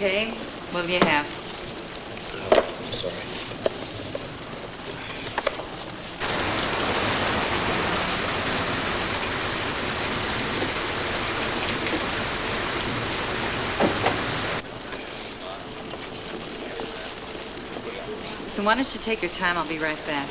Okay, what'll you have? I'm sorry. So why don't you take your time? I'll be right back.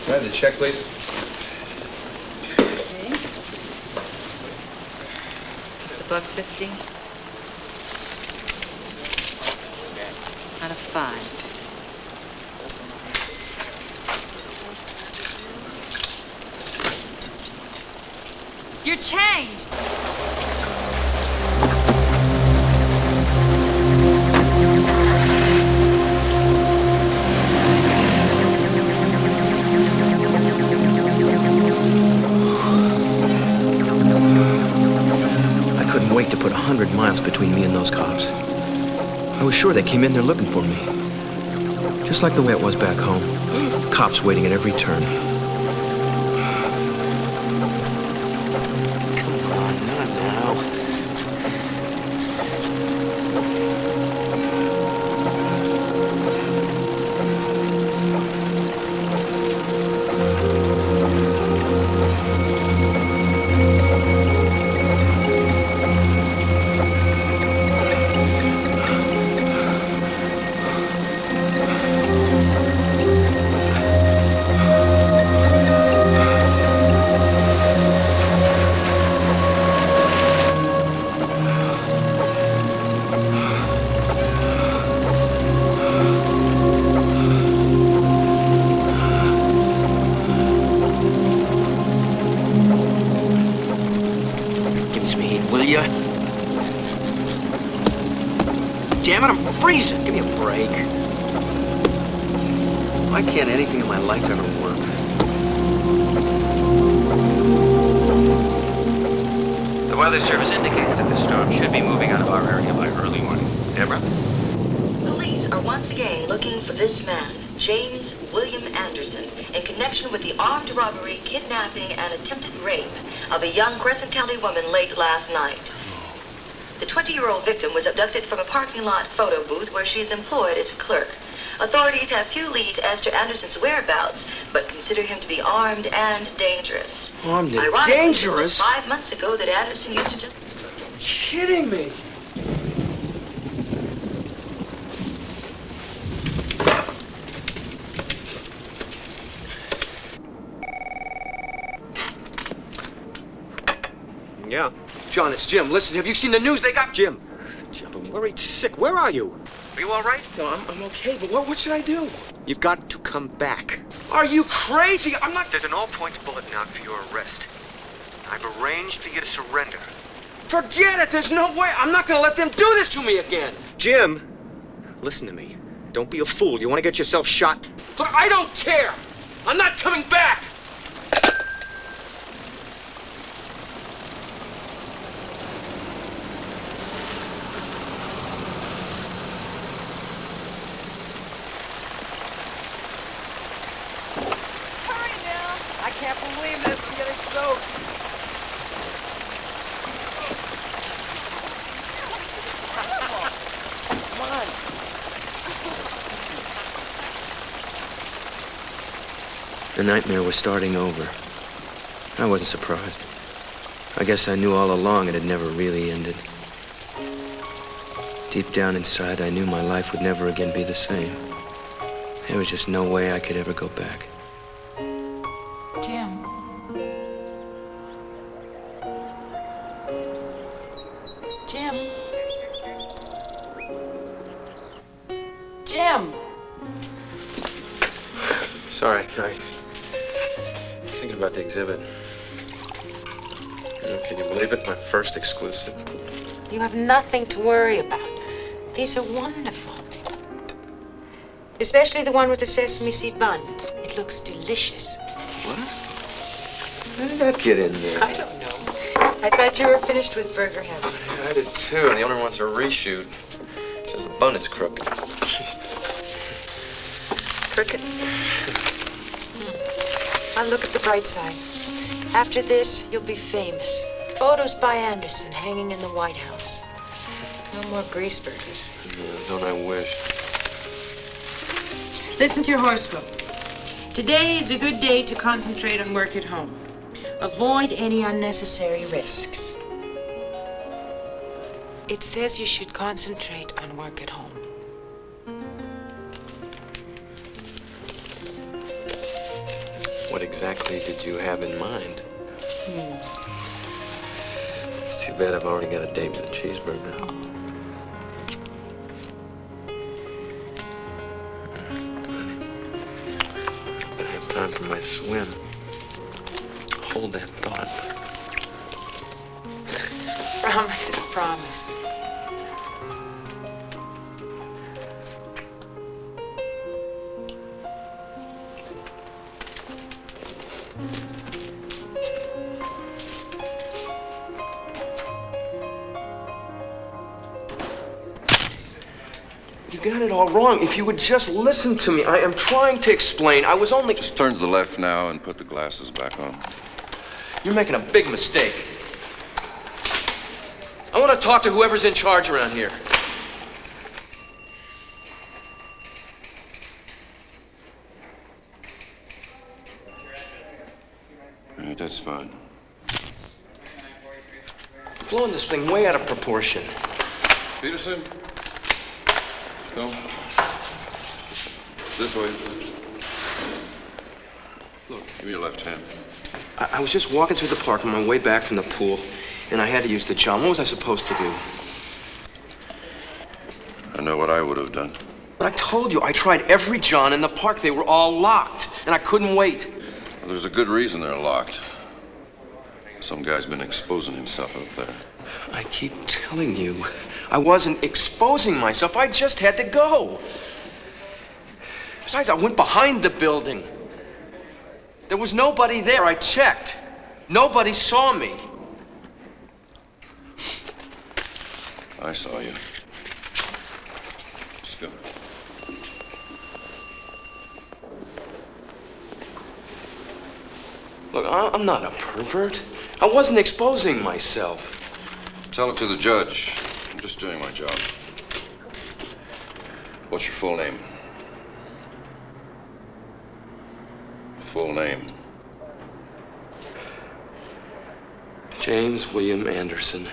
Can I have the check, please? Okay. It's $1.50. Out of 5. Your change! I couldn't wait to put 100 miles between me and those cops. I was sure they came in there looking for me. Just like the way it was back home. Cops waiting at every turn. Come on, not now. Damn it, I'm freezing. Give me a break. Why can't anything in my life ever work? The Weather Service indicates that the storm should be moving out of our area by early morning. Deborah? Police are once again looking for this man, James William Anderson, in connection with the armed robbery, kidnapping, and attempted rape of a young Crescent County woman late last night. The 20-year-old victim was abducted from a parking lot photo booth where she is employed as a clerk. Authorities have few leads as to Anderson's whereabouts, but consider him to be armed and dangerous. Armed and Ironically, dangerous? it was 5 months ago that Anderson used to just... Kidding me? Yeah. John, it's Jim. Listen, have you seen the news? They got Jim, I'm worried sick. Where are you? Are you all right? No, I'm okay, but what should I do? You've got to come back. Are you crazy? I'm not... There's an all-points bulletin out for your arrest. I've arranged for you to surrender. Forget it! There's no way! I'm not gonna let them do this to me again! Jim, listen to me. Don't be a fool. You want to get yourself shot? Look, I don't care! I'm not coming back! I can't believe this. I'm getting soaked. Come on. The nightmare was starting over. I wasn't surprised. I guess I knew all along it had never really ended. Deep down inside, I knew my life would never again be the same. There was just no way I could ever go back. Jim. Jim. Jim. Sorry, I was thinking about the exhibit. Can you believe it? My first exclusive. You have nothing to worry about. These are wonderful. Especially the one with the sesame seed bun. It looks delicious. What? How did that get in there? I don't know. I thought you were finished with Burger Heaven. I did too. The owner wants a reshoot. Says the bun is crooked. Crooked? I'll look at the bright side. After this, you'll be famous. Photos by Anderson hanging in the White House. No more grease burgers. Yeah, don't I wish? Listen to your horoscope. Today is a good day to concentrate on work at home. Avoid any unnecessary risks. It says you should concentrate on work at home. What exactly did you have in mind? It's too bad I've already got a date with a cheeseburger. I have time for my swim. Hold that thought. Promises, promises. You got it all wrong. If you would just listen to me. I am trying to explain. I was only... Just turn to the left now and put the glasses back on. You're making a big mistake. I want to talk to whoever's in charge around here. All right, that's fine. Blowing this thing way out of proportion. Peterson? Come. This way, please. Look, give me your left hand. I was just walking through the park on my way back from the pool, and I had to use the John. What was I supposed to do? I know what I would have done. But I told you, I tried every John in the park. They were all locked, and I couldn't wait. Well, there's a good reason they're locked. Some guy's been exposing himself up there. I keep telling you, I wasn't exposing myself. I just had to go. Besides, I went behind the building. There was nobody there. I checked. Nobody saw me. I saw you. Let's go. Look, I'm not a pervert. I wasn't exposing myself. Tell it to the judge. I'm just doing my job. What's your full name? Full name. James William Anderson.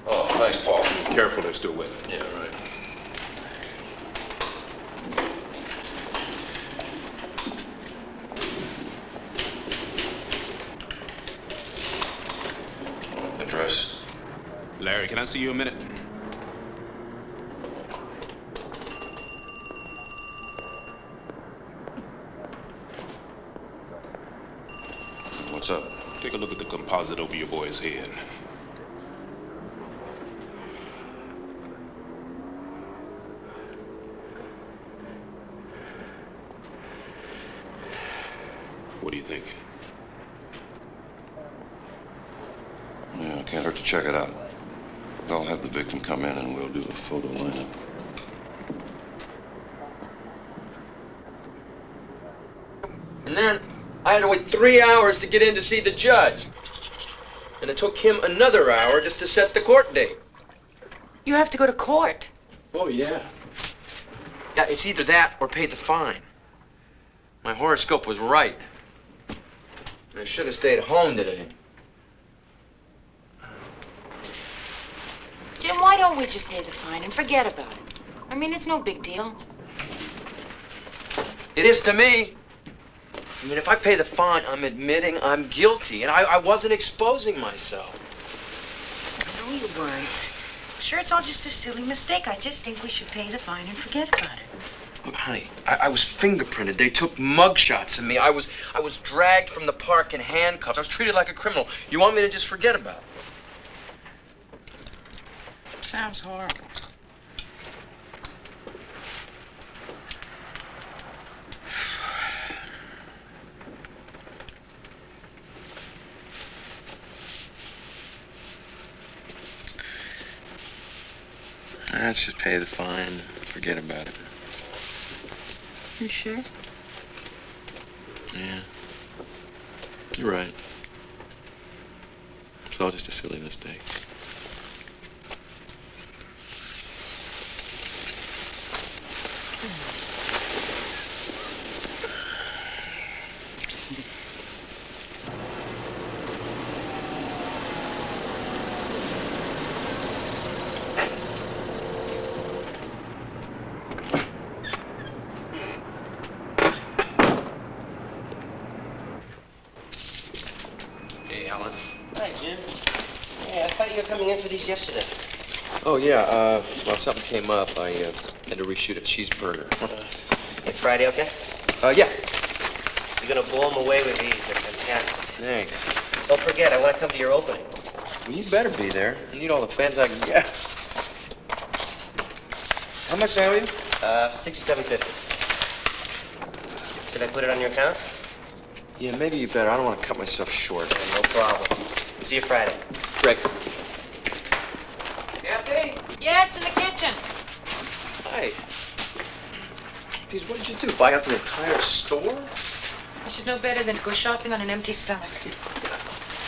Oh, thanks, Paul. Careful, they're still wet. Yeah, right. Address? Larry, can I see you a minute? What's up? Take a look at the composite over your boy's head. What do you think? Yeah, can't hurt to check it out. I'll have the victim come in and we'll do a photo lineup. And then I had to wait 3 hours to get in to see the judge. And it took him another hour just to set the court date. You have to go to court. Oh, yeah. Yeah, it's either that or pay the fine. My horoscope was right. I should have stayed home today. Jim, why don't we just pay the fine and forget about it? I mean, it's no big deal. It is to me. I mean, if I pay the fine, I'm admitting I'm guilty, and I wasn't exposing myself. No, you weren't. Sure, it's all just a silly mistake. I just think we should pay the fine and forget about it. Look, honey, I was fingerprinted. They took mug shots of me. I was dragged from the park in handcuffs. I was treated like a criminal. You want me to just forget about it? Sounds horrible. Let's just pay the fine. Forget about it. You sure? Yeah. You're right. It's all just a silly mistake. Hey, Alan. Hi, Jim. Hey, I thought you were coming in for these yesterday. Oh, yeah, well, something came up. I had to reshoot a cheeseburger. Hey, Friday, okay? Yeah. You're gonna blow them away with these. They're fantastic. Thanks. Don't forget, I want to come to your opening. Well, you better be there. I need all the fans I can get. How much do I owe you? $67.50. Should I put it on your account? Yeah, maybe you better. I don't want to cut myself short. No problem. See you Friday. Rick. Kathy? Yes, in the kitchen. Hi. Geez, what did you do? Buy up an entire store? You should know better than to go shopping on an empty stomach.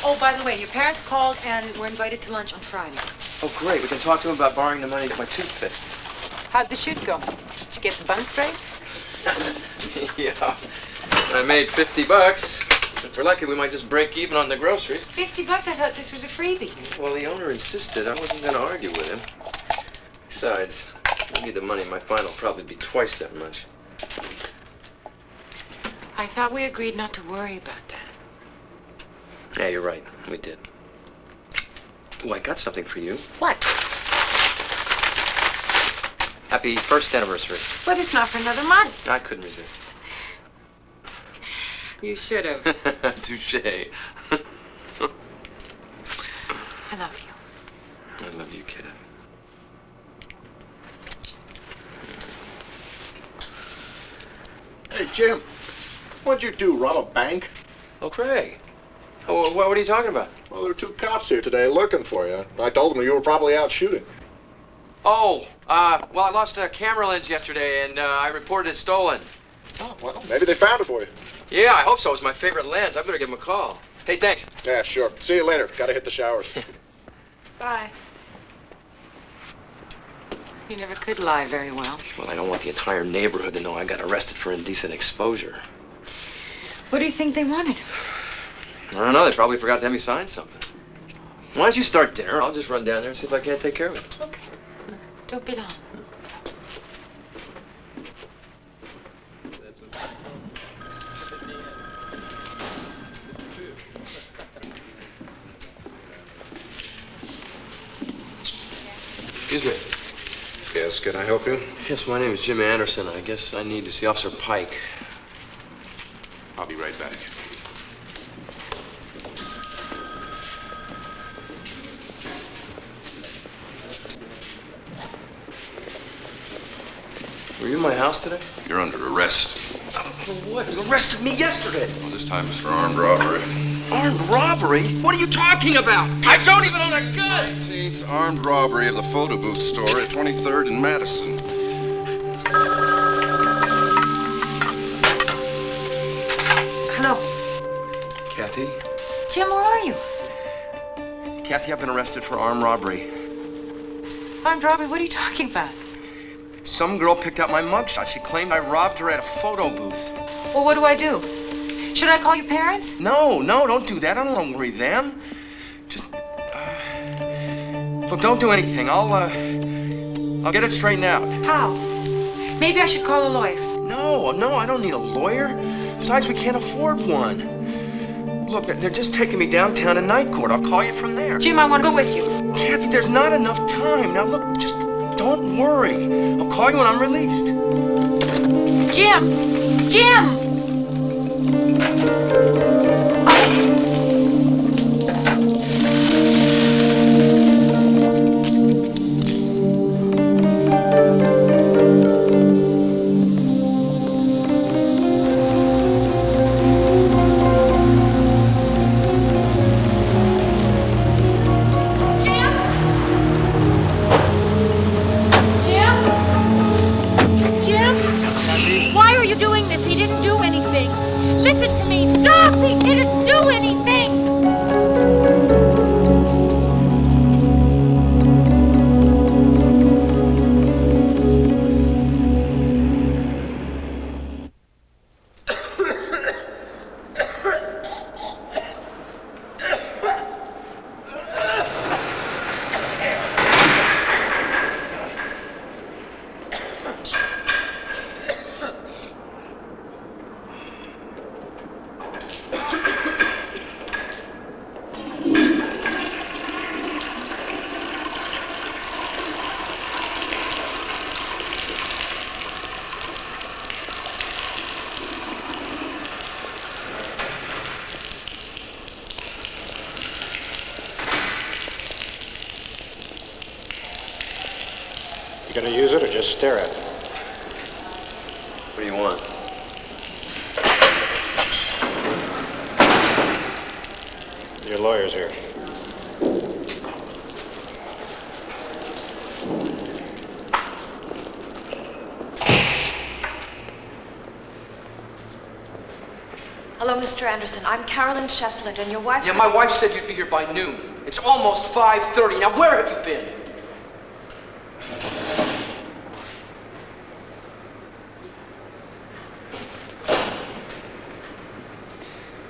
Oh, by the way, your parents called and were invited to lunch on Friday. Oh, great. We can talk to him about borrowing the money to get my tooth fixed. How'd the shoot go? Did you get the bun straight? Yeah. I made $50. If we're lucky, we might just break even on the groceries. $50? I thought this was a freebie. Well, the owner insisted. I wasn't going to argue with him. Besides, I need the money. My fine will probably be twice that much. I thought we agreed not to worry about that. Yeah, you're right. We did. Oh, I got something for you. What? Happy first anniversary. But it's not for another month. I couldn't resist. You should have. Touché. I love you. I love you, kid. Hey, Jim. What'd you do, rob a bank? Oh, Craig. Oh, what are you talking about? Well, there were 2 cops here today looking for you. I told them you were probably out shooting. Oh, well, I lost a camera lens yesterday, and I reported it stolen. Oh, well, maybe they found it for you. Yeah, I hope so. It's my favorite lens. I better give him a call. Hey, thanks. Yeah, sure. See you later. Gotta hit the showers. Bye. You never could lie very well. Well, I don't want the entire neighborhood to know I got arrested for indecent exposure. What do you think they wanted? I don't know. They probably forgot to have me sign something. Why don't you start dinner? I'll just run down there and see if I can't take care of it. Okay. Don't be long. Excuse me. Yes, can I help you? Yes, my name is Jim Anderson. I guess I need to see Officer Pike. I'll be right back. Were you in my house today? You're under arrest. For what? You arrested me yesterday. Well, this time it's for armed robbery. Armed robbery? What are you talking about? I don't even own a gun! 19th armed robbery of the photo booth store at 23rd and Madison. Hello. Kathy? Jim, where are you? Kathy, I've been arrested for armed robbery. Armed robbery? What are you talking about? Some girl picked out my mugshot. She claimed I robbed her at a photo booth. Well, what do I do? Should I call your parents? No, don't do that. I don't want to worry them. Just, look, don't do anything. I'll get it straightened out. How? Maybe I should call a lawyer. No, I don't need a lawyer. Besides, we can't afford one. Look, they're just taking me downtown to night court. I'll call you from there. Jim, I want to go with you. Kathy, there's not enough time. Now, look, just don't worry. I'll call you when I'm released. Jim! Jim! He didn't do anything! You gonna use it or just stare at it? What do you want? Your lawyer's here. Hello, Mr. Anderson. I'm Carolyn Sheffland, and your wife Yeah, my wife said you'd be here by noon. It's almost 5:30. Now, where have you been?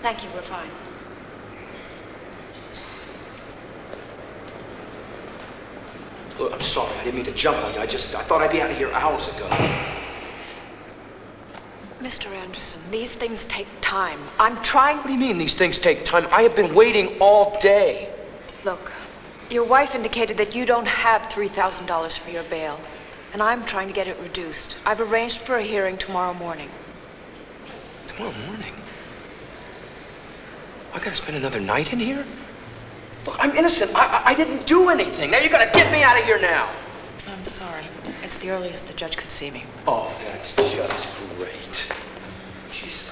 Thank you, we're fine. Look, I'm sorry. I didn't mean to jump on you. I thought I'd be out of here hours ago. Mr. Anderson, these things take time. I'm trying... What do you mean these things take time? I have been waiting all day. Look, your wife indicated that you don't have $3,000 for your bail, and I'm trying to get it reduced. I've arranged for a hearing tomorrow morning. Tomorrow morning? I gotta spend another night in here? Look, I'm innocent. I didn't do anything. Now you gotta get me out of here now. I'm sorry. It's the earliest the judge could see me. Oh, that's just great. Jeez,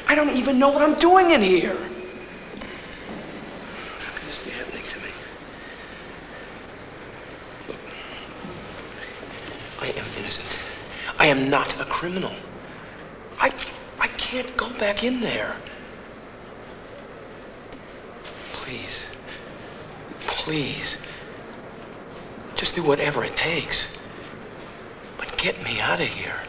I don't even know what I'm doing in here. How can this be happening to me? Look, I am innocent. I am not a criminal. I can't go back in there. Please, please, just do whatever it takes. But get me out of here.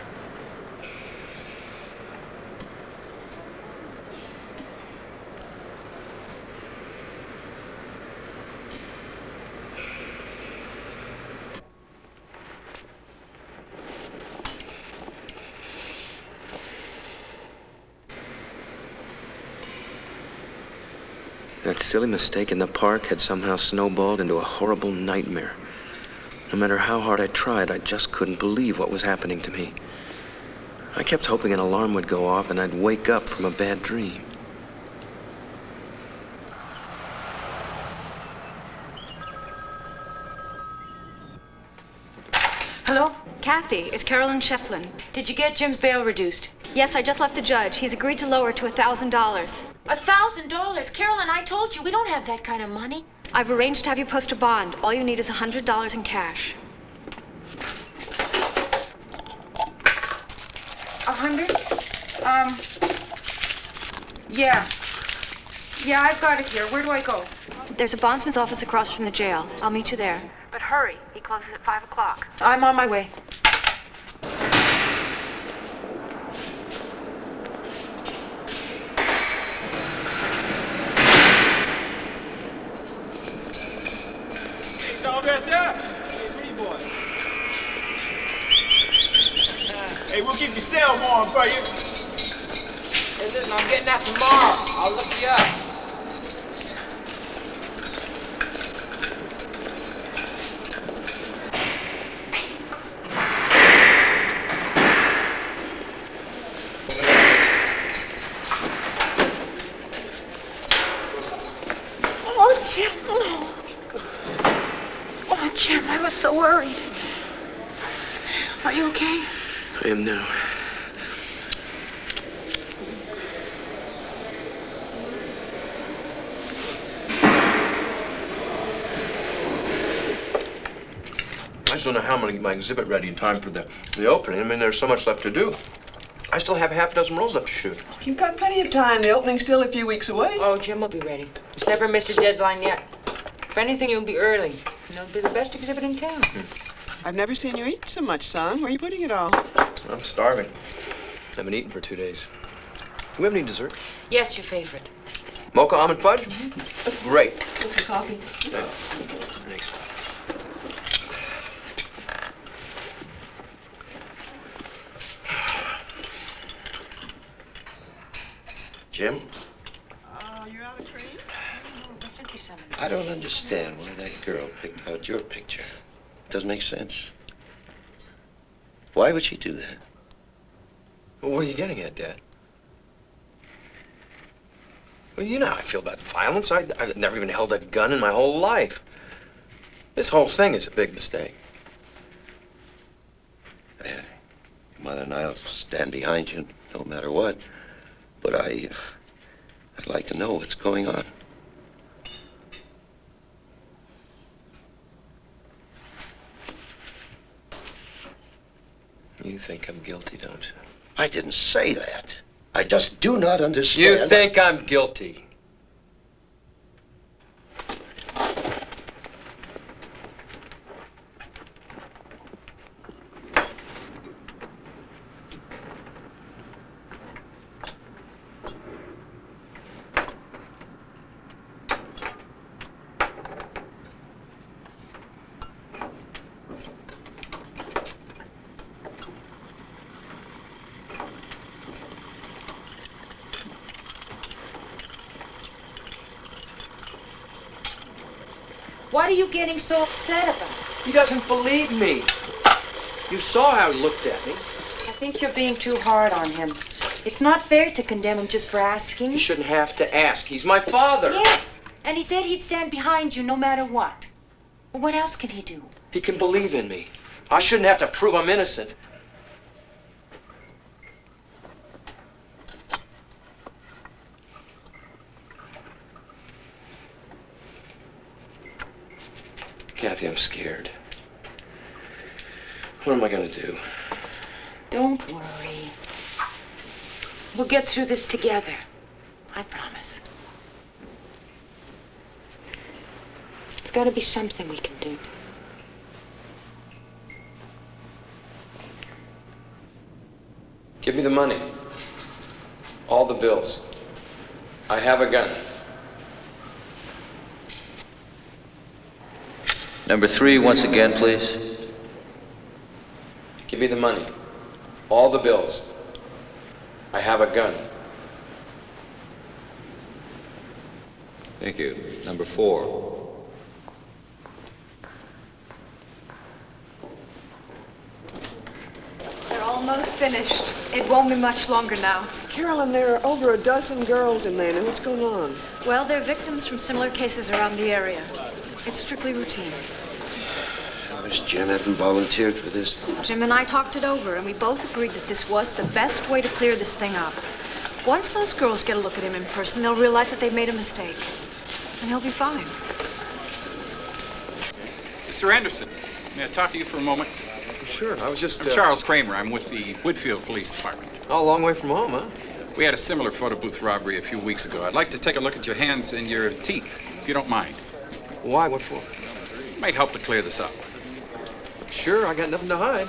That silly mistake in the park had somehow snowballed into a horrible nightmare. No matter how hard I tried, I just couldn't believe what was happening to me. I kept hoping an alarm would go off and I'd wake up from a bad dream. Hello? Kathy, it's Carolyn Shefflin. Did you get Jim's bail reduced? Yes, I just left the judge. He's agreed to lower to $1,000. $1,000? Carolyn, I told you, we don't have that kind of money. I've arranged to have you post a bond. All you need is $100 in cash. 100? Yeah. Yeah, I've got it here. Where do I go? There's a bondsman's office across from the jail. I'll meet you there. But hurry, he closes at 5 o'clock. I'm on my way. He's all dressed up. Hey, pretty boy. Hey, we'll keep your cell warm for you. Hey, listen, I'm getting out tomorrow. I'll look you up. Oh, Jim. Oh, Jim, I was so worried. Are you okay? I am now. I just don't know how I'm going to get my exhibit ready in time for the opening. I mean, there's so much left to do. I still have half a dozen rolls left to shoot. You've got plenty of time. The opening's still a few weeks away. Oh, Jim will be ready. He's never missed a deadline yet. If anything, you'll be early. And it'll be the best exhibit in town. I've never seen you eat so much, son. Where are you putting it all? I'm starving. I haven't eaten for 2 days. Do we have any dessert? Yes, your favorite. Mocha almond fudge? Great. Get some coffee. Thanks. Jim? You're out of cream? I don't understand why that girl picked out your picture. Doesn't make sense. Why would she do that? Well, what are you getting at, Dad? Well, you know how I feel about violence. I've never even held a gun in my whole life. This whole thing is a big mistake. Mother and I'll stand behind you no matter what. But I'd like to know what's going on. You think I'm guilty, don't you? I didn't say that. I just do not understand. You think I'm guilty? What are you getting so upset about? He doesn't believe me. You saw how he looked at me. I think you're being too hard on him. It's not fair to condemn him just for asking. You shouldn't have to ask. He's my father. Yes, and he said he'd stand behind you no matter what. Well, what else can he do? He can believe in me. I shouldn't have to prove I'm innocent. Kathy, I'm scared. What am I gonna do? Don't worry. We'll get through this together. I promise. There's gotta be something we can do. Give me the money. All the bills. I have a gun. Number 3, once again, please. Give me the money. All the bills. I have a gun. Thank you. Number 4. They're almost finished. It won't be much longer now. Carolyn, there are over a dozen girls in there. Now, what's going on? Well, they're victims from similar cases around the area. It's strictly routine. I wish Jim hadn't volunteered for this. Jim and I talked it over, and we both agreed that this was the best way to clear this thing up. Once those girls get a look at him in person, they'll realize that they've made a mistake. And he'll be fine. Mr. Anderson, may I talk to you for a moment? Sure, I was just... I'm Charles Kramer. I'm with the Woodfield Police Department. Oh, a long way from home, huh? We had a similar photo booth robbery a few weeks ago. I'd like to take a look at your hands and your teeth, if you don't mind. Why? What for? Might help to clear this up. Sure, I got nothing to hide.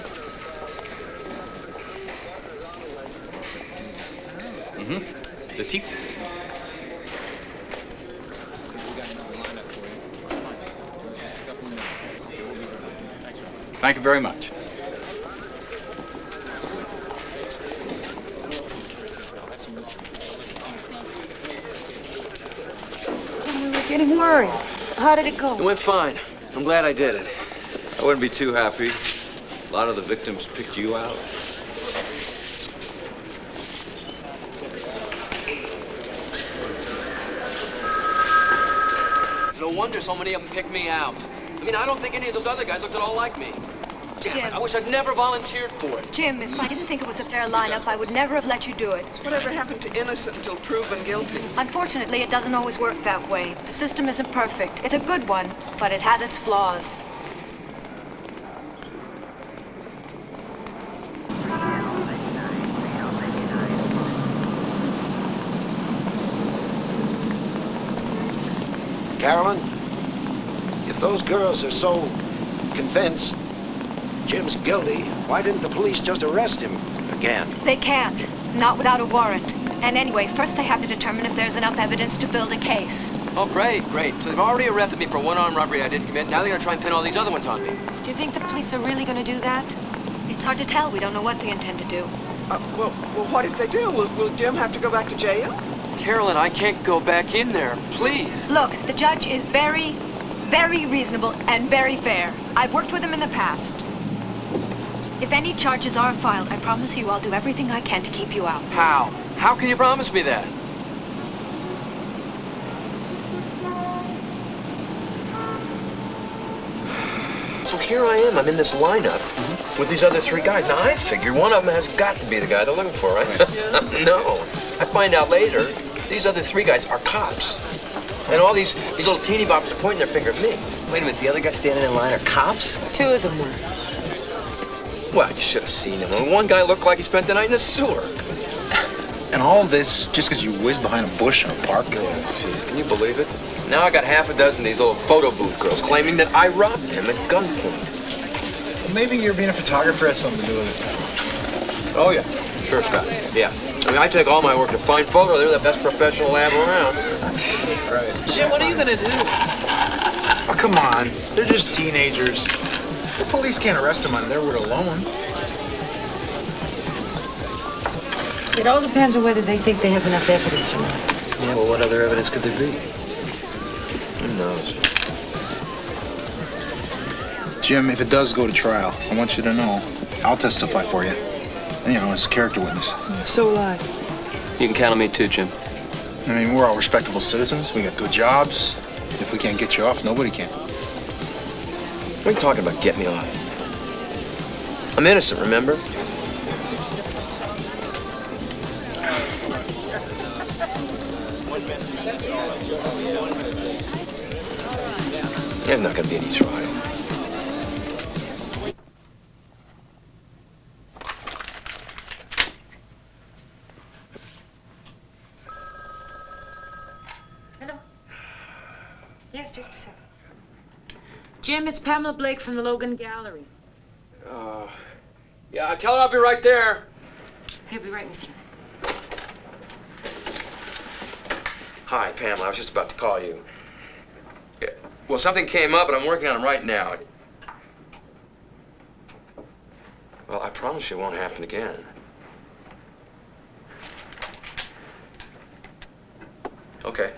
Mm-hmm. The teeth. Thank you very much. We were getting worried. How did it go? It went fine. I'm glad I did it. I wouldn't be too happy. A lot of the victims picked you out. No wonder so many of them picked me out. I mean, I don't think any of those other guys looked at all like me. Damn it, I wish I'd never volunteered for it. Jim, if I didn't think it was a fair lineup, I would never have let you do it. Whatever happened to innocent until proven guilty? Unfortunately, it doesn't always work that way. The system isn't perfect. It's a good one, but it has its flaws. Carolyn, if those girls are so convinced Jim's guilty, why didn't the police just arrest him again? They can't. Not without a warrant. And anyway, first they have to determine if there's enough evidence to build a case. Oh, great. So they've already arrested me for one armed robbery I didn't commit. Now they're gonna try and pin all these other ones on me. Do you think the police are really gonna do that? It's hard to tell. We don't know what they intend to do. Well, what if they do? Will Jim have to go back to jail? Carolyn, I can't go back in there. Please. Look, the judge is very, very reasonable and very fair. I've worked with him in the past. If any charges are filed, I promise you I'll do everything I can to keep you out. How? How can you promise me that? So here I am. I'm in this lineup with these other three guys. Now, I figure one of them has got to be the guy they're looking for, right? No. I find out later, these other three guys are cops. And all these little teeny boppers are pointing their finger at me. Wait a minute, the other guys standing in line are cops? Two of them were. Well, you should have seen him. One guy looked like he spent the night in the sewer. And all this just because you whizzed behind a bush in a park? Yeah, jeez, can you believe it? Now I got half a dozen of these little photo booth girls claiming that I robbed them at gunpoint. Maybe you're being a photographer has something to do with it. Oh, yeah. Sure, Scott. Yeah. I mean, I take all my work to fine photo. They're the best professional lab around. Right. Jim, what are you gonna do? Oh, come on. They're just teenagers. The police can't arrest them on their word alone. It all depends on whether they think they have enough evidence or not. Yeah, well, what other evidence could there be? Who knows? Jim, if it does go to trial, I want you to know I'll testify for you. And, you know, as a character witness. So will I. You can count on me too, Jim. I mean, we're all respectable citizens. We got good jobs. If we can't get you off, nobody can. What are you talking about, get me off? I'm innocent, remember? There's not gonna be any trial. Hello? Yes, just a second. Jim, it's Pamela Blake from the Logan Gallery. Yeah, tell her I'll be right there. He'll be right with you. Hi, Pamela. I was just about to call you. Yeah. Well, something came up, and I'm working on it right now. Well, I promise you it won't happen again. Okay.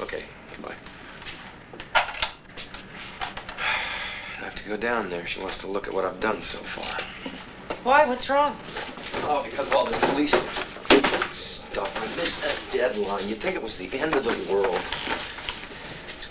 Okay, goodbye. I have to go down there. She wants to look at what I've done so far. Why? What's wrong? Oh, because of all this police stuff. I missed that deadline. You'd think it was the end of the world.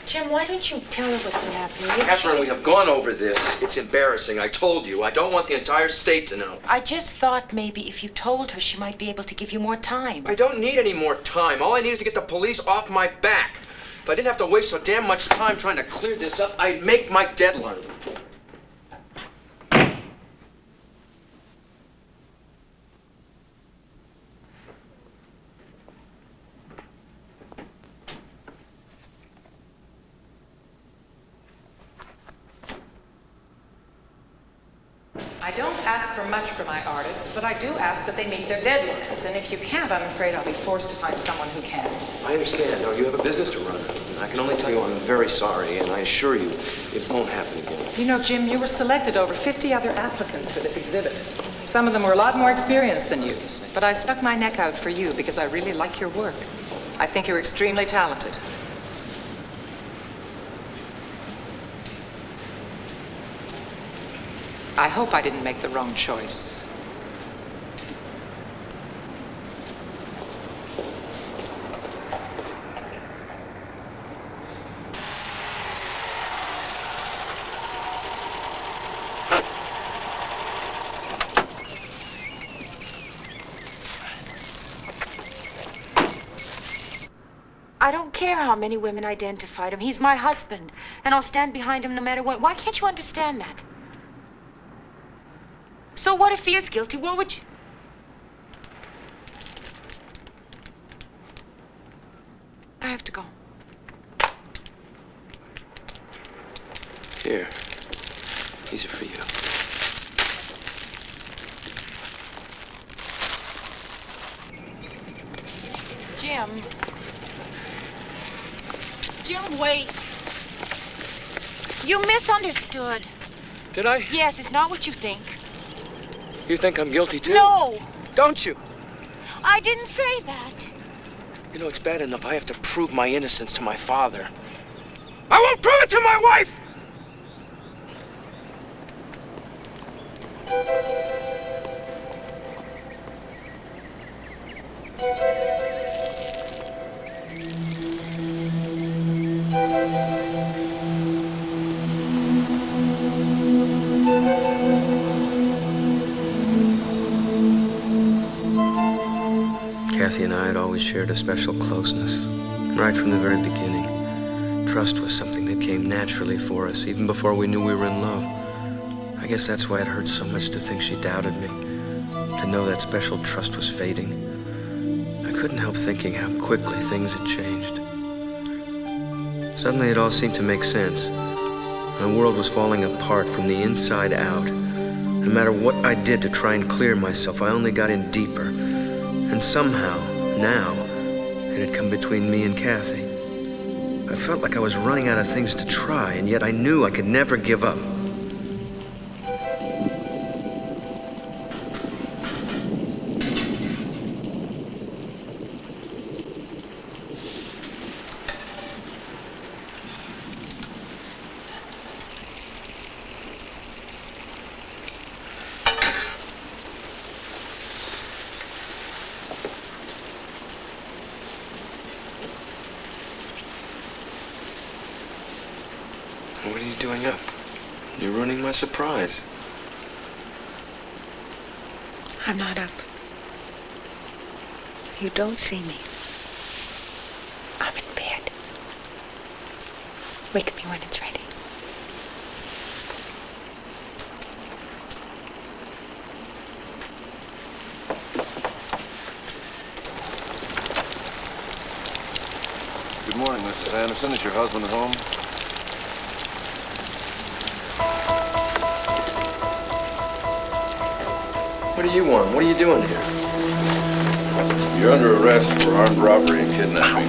Jim, why don't you tell her what's been happening? Catherine, we have gone over this. It's embarrassing. I told you. I don't want the entire state to know. I just thought maybe if you told her, she might be able to give you more time. I don't need any more time. All I need is to get the police off my back. If I didn't have to waste so damn much time trying to clear this up, I'd make my deadline. I don't ask for much from my artists, but I do ask that they meet their deadlines. And if you can't, I'm afraid I'll be forced to find someone who can. I understand. No, you have a business to run. I can only tell you I'm very sorry, and I assure you it won't happen again. You know, Jim, you were selected over 50 other applicants for this exhibit. Some of them were a lot more experienced than you. But I stuck my neck out for you because I really like your work. I think you're extremely talented. I hope I didn't make the wrong choice. I don't care how many women identified him. He's my husband, and I'll stand behind him no matter what. Why can't you understand that? So what if he is guilty? What would you... I have to go. Here. These are for you. Jim. Jim, wait. You misunderstood. Did I? Yes, it's not what you think. You think I'm guilty too? No! Don't you? I didn't say that. You know, it's bad enough I have to prove my innocence to my father. I won't prove it to my wife! Kathy and I had always shared a special closeness, right from the very beginning. Trust was something that came naturally for us, even before we knew we were in love. I guess that's why it hurt so much to think she doubted me, to know that special trust was fading. I couldn't help thinking how quickly things had changed. Suddenly it all seemed to make sense. My world was falling apart from the inside out. No matter what I did to try and clear myself, I only got in deeper. And somehow, now, it had come between me and Kathy. I felt like I was running out of things to try, and yet I knew I could never give up. What are you doing up? You're ruining my surprise. I'm not up. You don't see me. I'm in bed. Wake me when it's ready. Good morning, Mrs. Anderson. Is your husband at home? What do you want? What are you doing here? You're under arrest for armed robbery and kidnapping.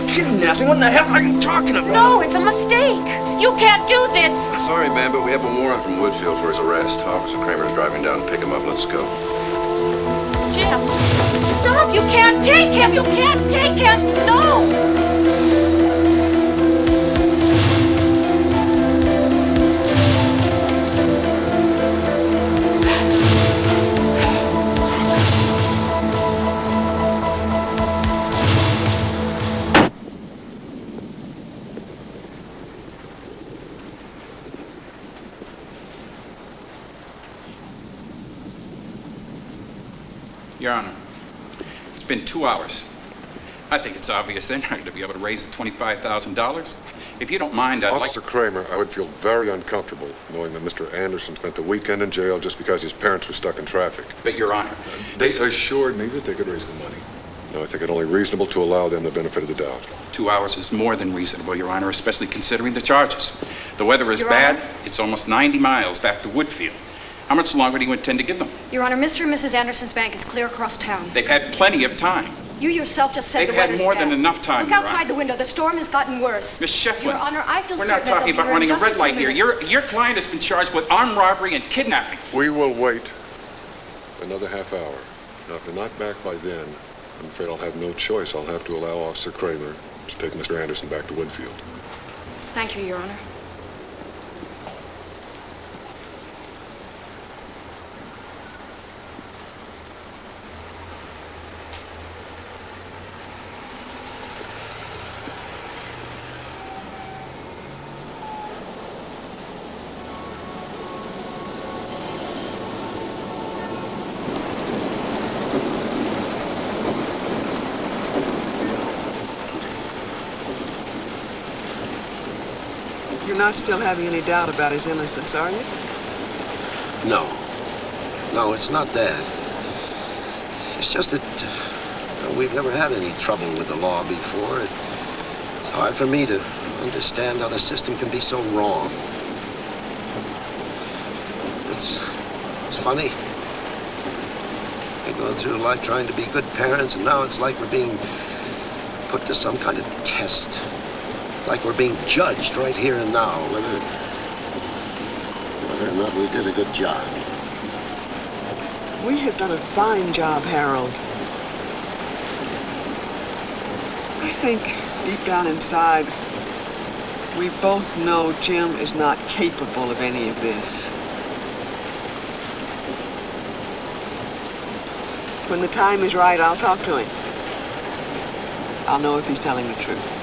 Kidnapping? What in the hell are you talking about? No, it's a mistake. You can't do this. Sorry, ma'am, but we have a warrant from Woodfield for his arrest. Officer Kramer's driving down to pick him up. Let's go. Jim, stop. You can't take him. You can't take him. No. Your Honor, it's been 2 hours. I think it's obvious they're not going to be able to raise the $25,000. If you don't mind, I'd like... Officer Kramer, I would feel very uncomfortable knowing that Mr. Anderson spent the weekend in jail just because his parents were stuck in traffic. But, Your Honor... They assured me that they could raise the money. No, I think it only reasonable to allow them the benefit of the doubt. 2 hours is more than reasonable, Your Honor, especially considering the charges. The weather is Your bad. Honor? It's almost 90 miles back to Woodfield. How much longer do you intend to give them? Your Honor, Mr. and Mrs. Anderson's bank is clear across town. They've had plenty of time. You yourself just said They've the had weather's more bad. than enough time, Look Your outside Honor. the window. The storm has gotten worse. Miss Shefflin, Your Honor, I feel we're certain not talking that about running a just red few light here. minutes. Your client has been charged with armed robbery and kidnapping. We will wait another half hour. Now, if they're not back by then, I'm afraid I'll have no choice. I'll have to allow Officer Kramer to take Mr. Anderson back to Woodfield. Thank you, Your Honor. You're not still having any doubt about his innocence, are you? No. No, it's not that. It's just that we've never had any trouble with the law before. Hard for me to understand how the system can be so wrong. It's funny. We're going through life trying to be good parents, and now it's like we're being put to some kind of test. Like we're being judged right here and now, whether or not we did a good job. We have done a fine job, Harold. I think deep down inside, we both know Jim is not capable of any of this. When the time is right, I'll talk to him. I'll know if he's telling the truth.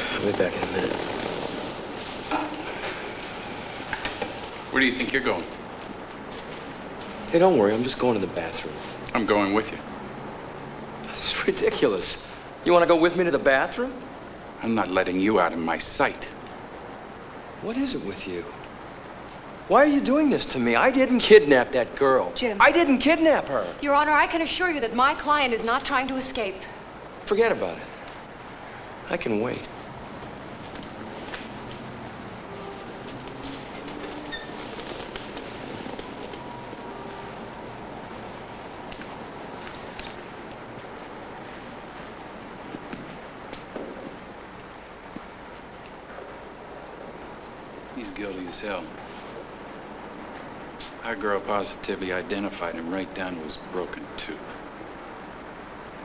I'll be back in a minute. Where do you think you're going? Hey, don't worry. I'm just going to the bathroom. I'm going with you. That's ridiculous. You want to go with me to the bathroom? I'm not letting you out of my sight. What is it with you? Why are you doing this to me? I didn't kidnap that girl. Jim. I didn't kidnap her. Your Honor, I can assure you that my client is not trying to escape. Forget about it. I can wait. He's guilty as hell. Our girl positively identified him right down to his broken tooth.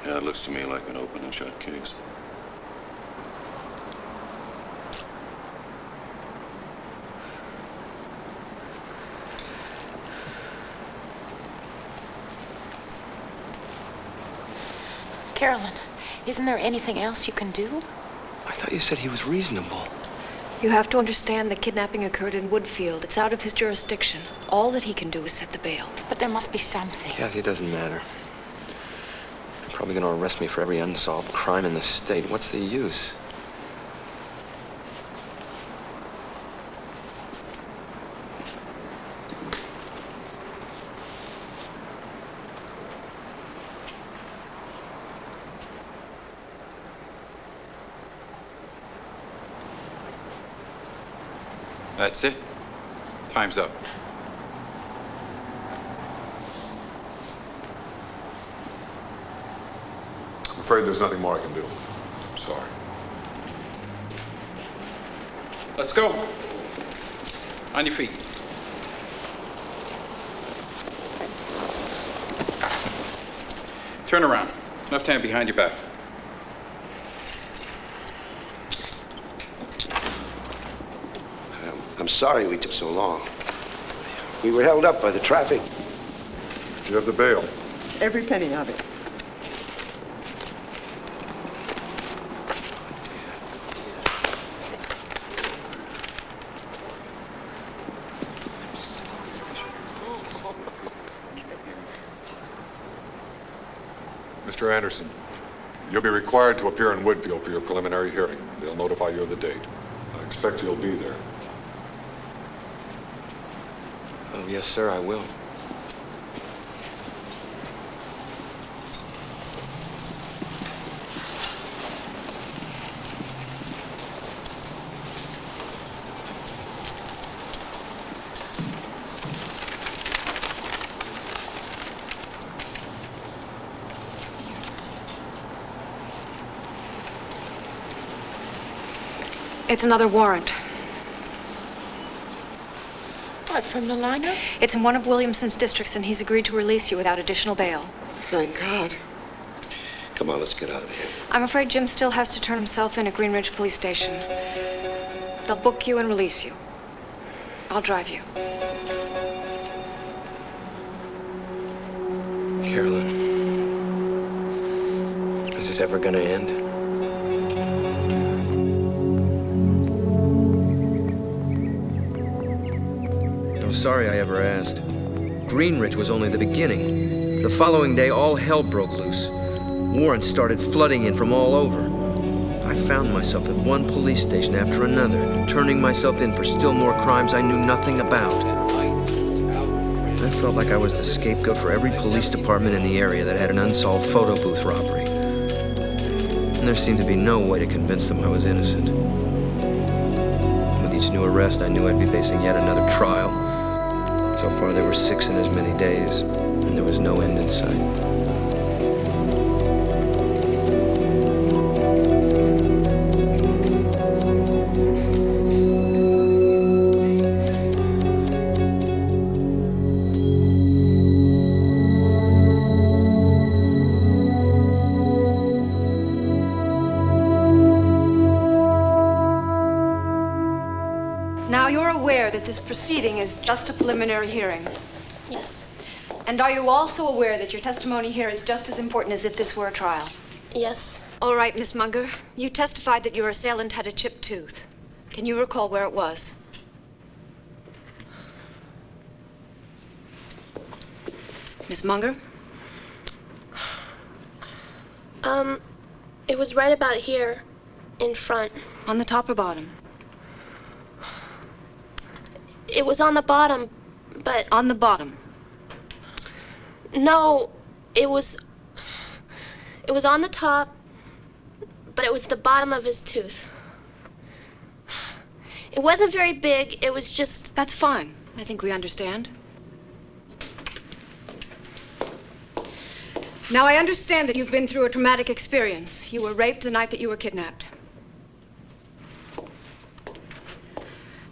Yeah, it looks to me like an open and shut case. Carolyn, isn't there anything else you can do? I thought you said he was reasonable. You have to understand that kidnapping occurred in Woodfield. It's out of his jurisdiction. All that he can do is set the bail. But there must be something. Kathy, it doesn't matter. They're probably going to arrest me for every unsolved crime in the state. What's the use? That's it. Time's up. I'm afraid there's nothing more I can do. I'm sorry. Let's go. On your feet. Turn around. Left hand behind your back. I'm sorry we took so long. We were held up by the traffic. You have the bail. Every penny of it. Mr. Anderson, you'll be required to appear in Woodfield for your preliminary hearing. They'll notify you of the date. I expect you'll be there. Oh, yes, sir, I will. It's another warrant. What, from the lineup? It's in one of Williamson's districts, and he's agreed to release you without additional bail. Thank God. Come on, let's get out of here. I'm afraid Jim still has to turn himself in at Greenridge Police Station. They'll book you and release you. I'll drive you. Carolyn, is this ever gonna end? sorry I ever asked. Greenridge was only the beginning. The following day, all hell broke loose. Warrants started flooding in from all over. I found myself at one police station after another, turning myself in for still more crimes I knew nothing about. I felt like I was the scapegoat for every police department in the area that had an unsolved photo booth robbery. And there seemed to be no way to convince them I was innocent. With each new arrest, I knew I'd be facing yet another trial. So far, there were 6 in as many days, and there was no end in sight. Now, you're aware that this proceeding is just a preliminary hearing. Yes. And are you also aware that your testimony here is just as important as if this were a trial? Yes. All right, Miss Munger. You testified that your assailant had a chipped tooth. Can you recall where it was? Miss Munger? It was right about here, in front. On the top or bottom? It was on the bottom, but... On the bottom? No, it was on the top, but it was the bottom of his tooth. It wasn't very big, it was just... That's fine. I think we understand. Now, I understand that you've been through a traumatic experience. You were raped the night that you were kidnapped.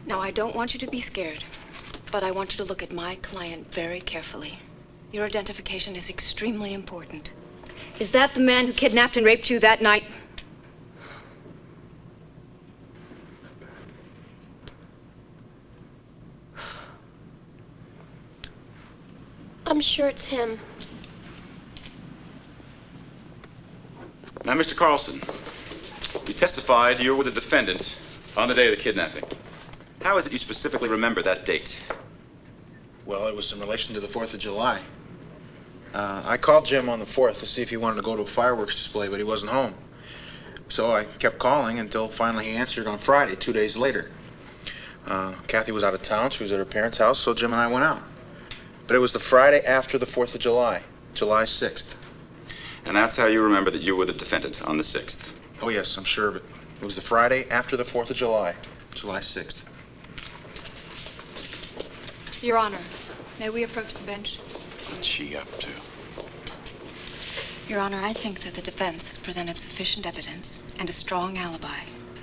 Now, I don't want you to be scared, but I want you to look at my client very carefully. Your identification is extremely important. Is that the man who kidnapped and raped you that night? I'm sure it's him. Now, Mr. Carlson, you testified you were with the defendant on the day of the kidnapping. How is it you specifically remember that date? Well, it was in relation to the 4th of July. I called Jim on the 4th to see if he wanted to go to a fireworks display, but he wasn't home. So I kept calling until finally he answered on Friday, 2 days later. Kathy was out of town. She was at her parents' house, so Jim and I went out. But it was the Friday after the 4th of July, July 6th. And that's how you remember that you were the defendant on the 6th? Oh, yes, I'm sure, but it was the Friday after the 4th of July, July 6th. Your Honor, may we approach the bench? What's she up to? Your Honor, I think that the defense has presented sufficient evidence and a strong alibi,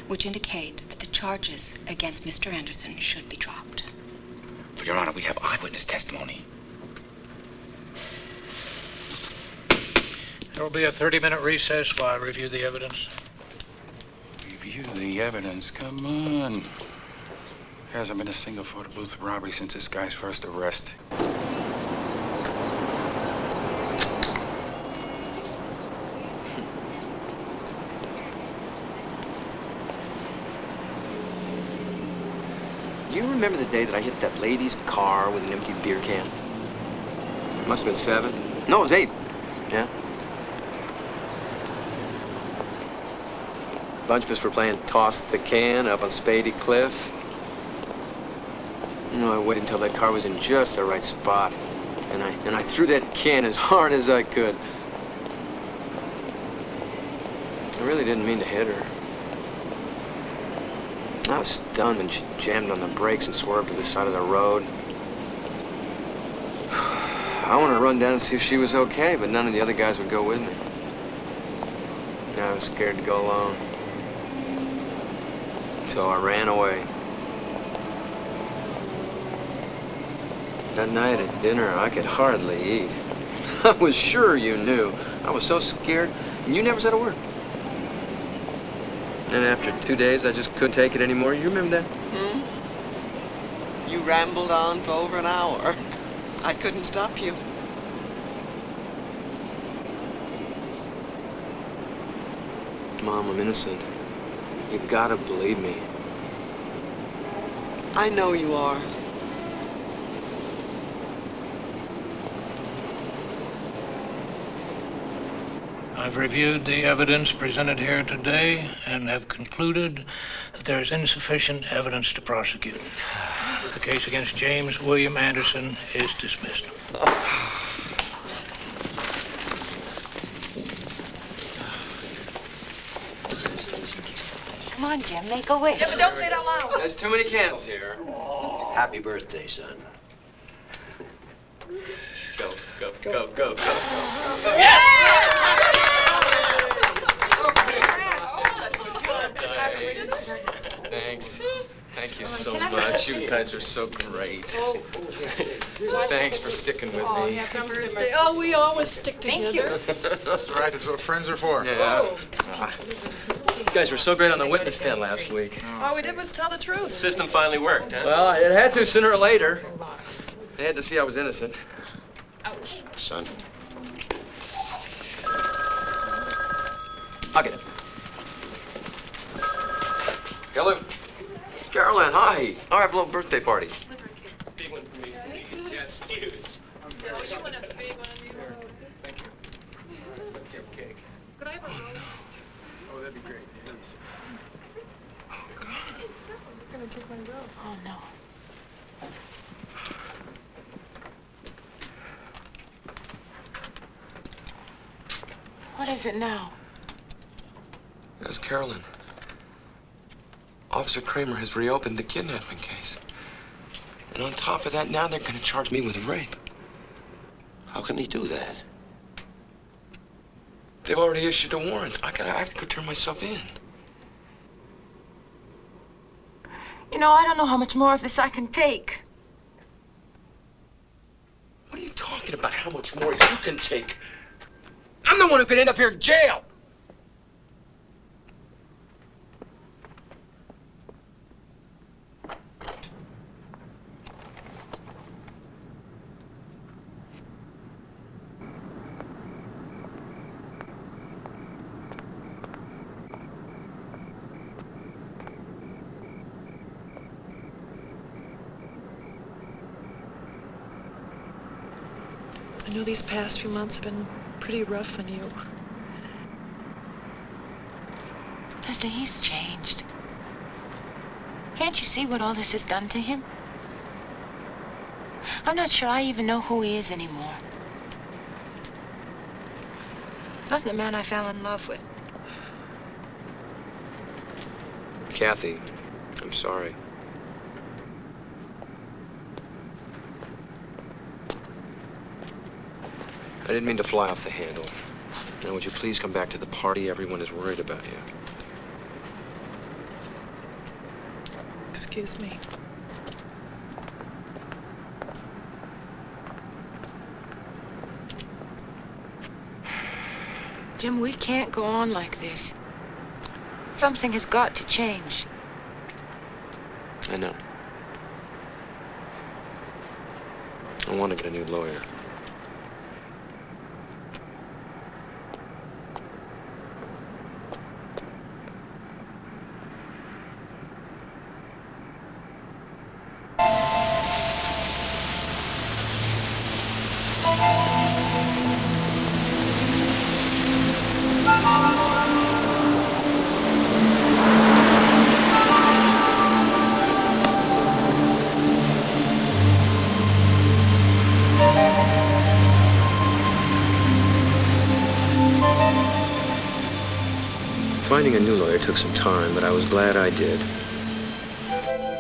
which indicate that the charges against Mr. Anderson should be dropped. But, Your Honor, we have eyewitness testimony. There will be a 30-minute recess while I review the evidence. Review the evidence? Come on. Hasn't been a single photo booth robbery since this guy's first arrest. Do you remember the day that I hit that lady's car with an empty beer can? Must have been 7. No, it was 8. Yeah. A bunch of us were playing toss the can up on Spady Cliff. You know, I waited until that car was in just the right spot. And I threw that can as hard as I could. I really didn't mean to hit her. I was stunned when she jammed on the brakes and swerved to the side of the road. I wanted to run down and see if she was okay, but none of the other guys would go with me. I was scared to go alone. So I ran away. That night at dinner, I could hardly eat. I was sure you knew. I was so scared, and you never said a word. And after 2 days, I just couldn't take it anymore. You remember that? You rambled on for over an hour. I couldn't stop you. Mom, I'm innocent. You gotta believe me. I know you are. I've reviewed the evidence presented here today and have concluded that there is insufficient evidence to prosecute. The case against James William Anderson is dismissed. Come on, Jim, make a wish. Yeah, but don't say it out loud. There's too many candles here. Happy birthday, son. Go, go, go, go, go, go. Thanks. Thank you so much. You guys are so great. Thanks for sticking with me. Happy birthday. Oh, we always stick together. That's right, that's what friends are for. Yeah. You guys were so great on the witness stand last week. All we did was tell the truth. System finally worked, huh? Well, it had to sooner or later. They had to see I was innocent. Ouch. Son. I'll get it. Hello. Carolyn, hi. I'll have a little birthday party. Big one for me. Yes, huge. Oh, you want a big one? Thank you. Cake. Could I have a rose? Oh, that'd be great. Please. Oh, God. You're going to take my rose. Oh, no. What is it now? Yes, Carolyn. Officer Kramer has reopened the kidnapping case. And on top of that, now they're going to charge me with rape. How can he do that? They've already issued a warrant. I have to go turn myself in. You know, I don't know how much more of this I can take. What are you talking about? How much more you can take? I'm the one who could end up here in jail. I know these past few months have been pretty rough on you. Leslie, he's changed. Can't you see what all this has done to him? I'm not sure I even know who he is anymore. He's not the man I fell in love with. Kathy, I'm sorry. I didn't mean to fly off the handle. Now, would you please come back to the party? Everyone is worried about you. Excuse me. Jim, we can't go on like this. Something has got to change. I know. I want to get a new lawyer. Finding a new lawyer took some time, but I was glad I did.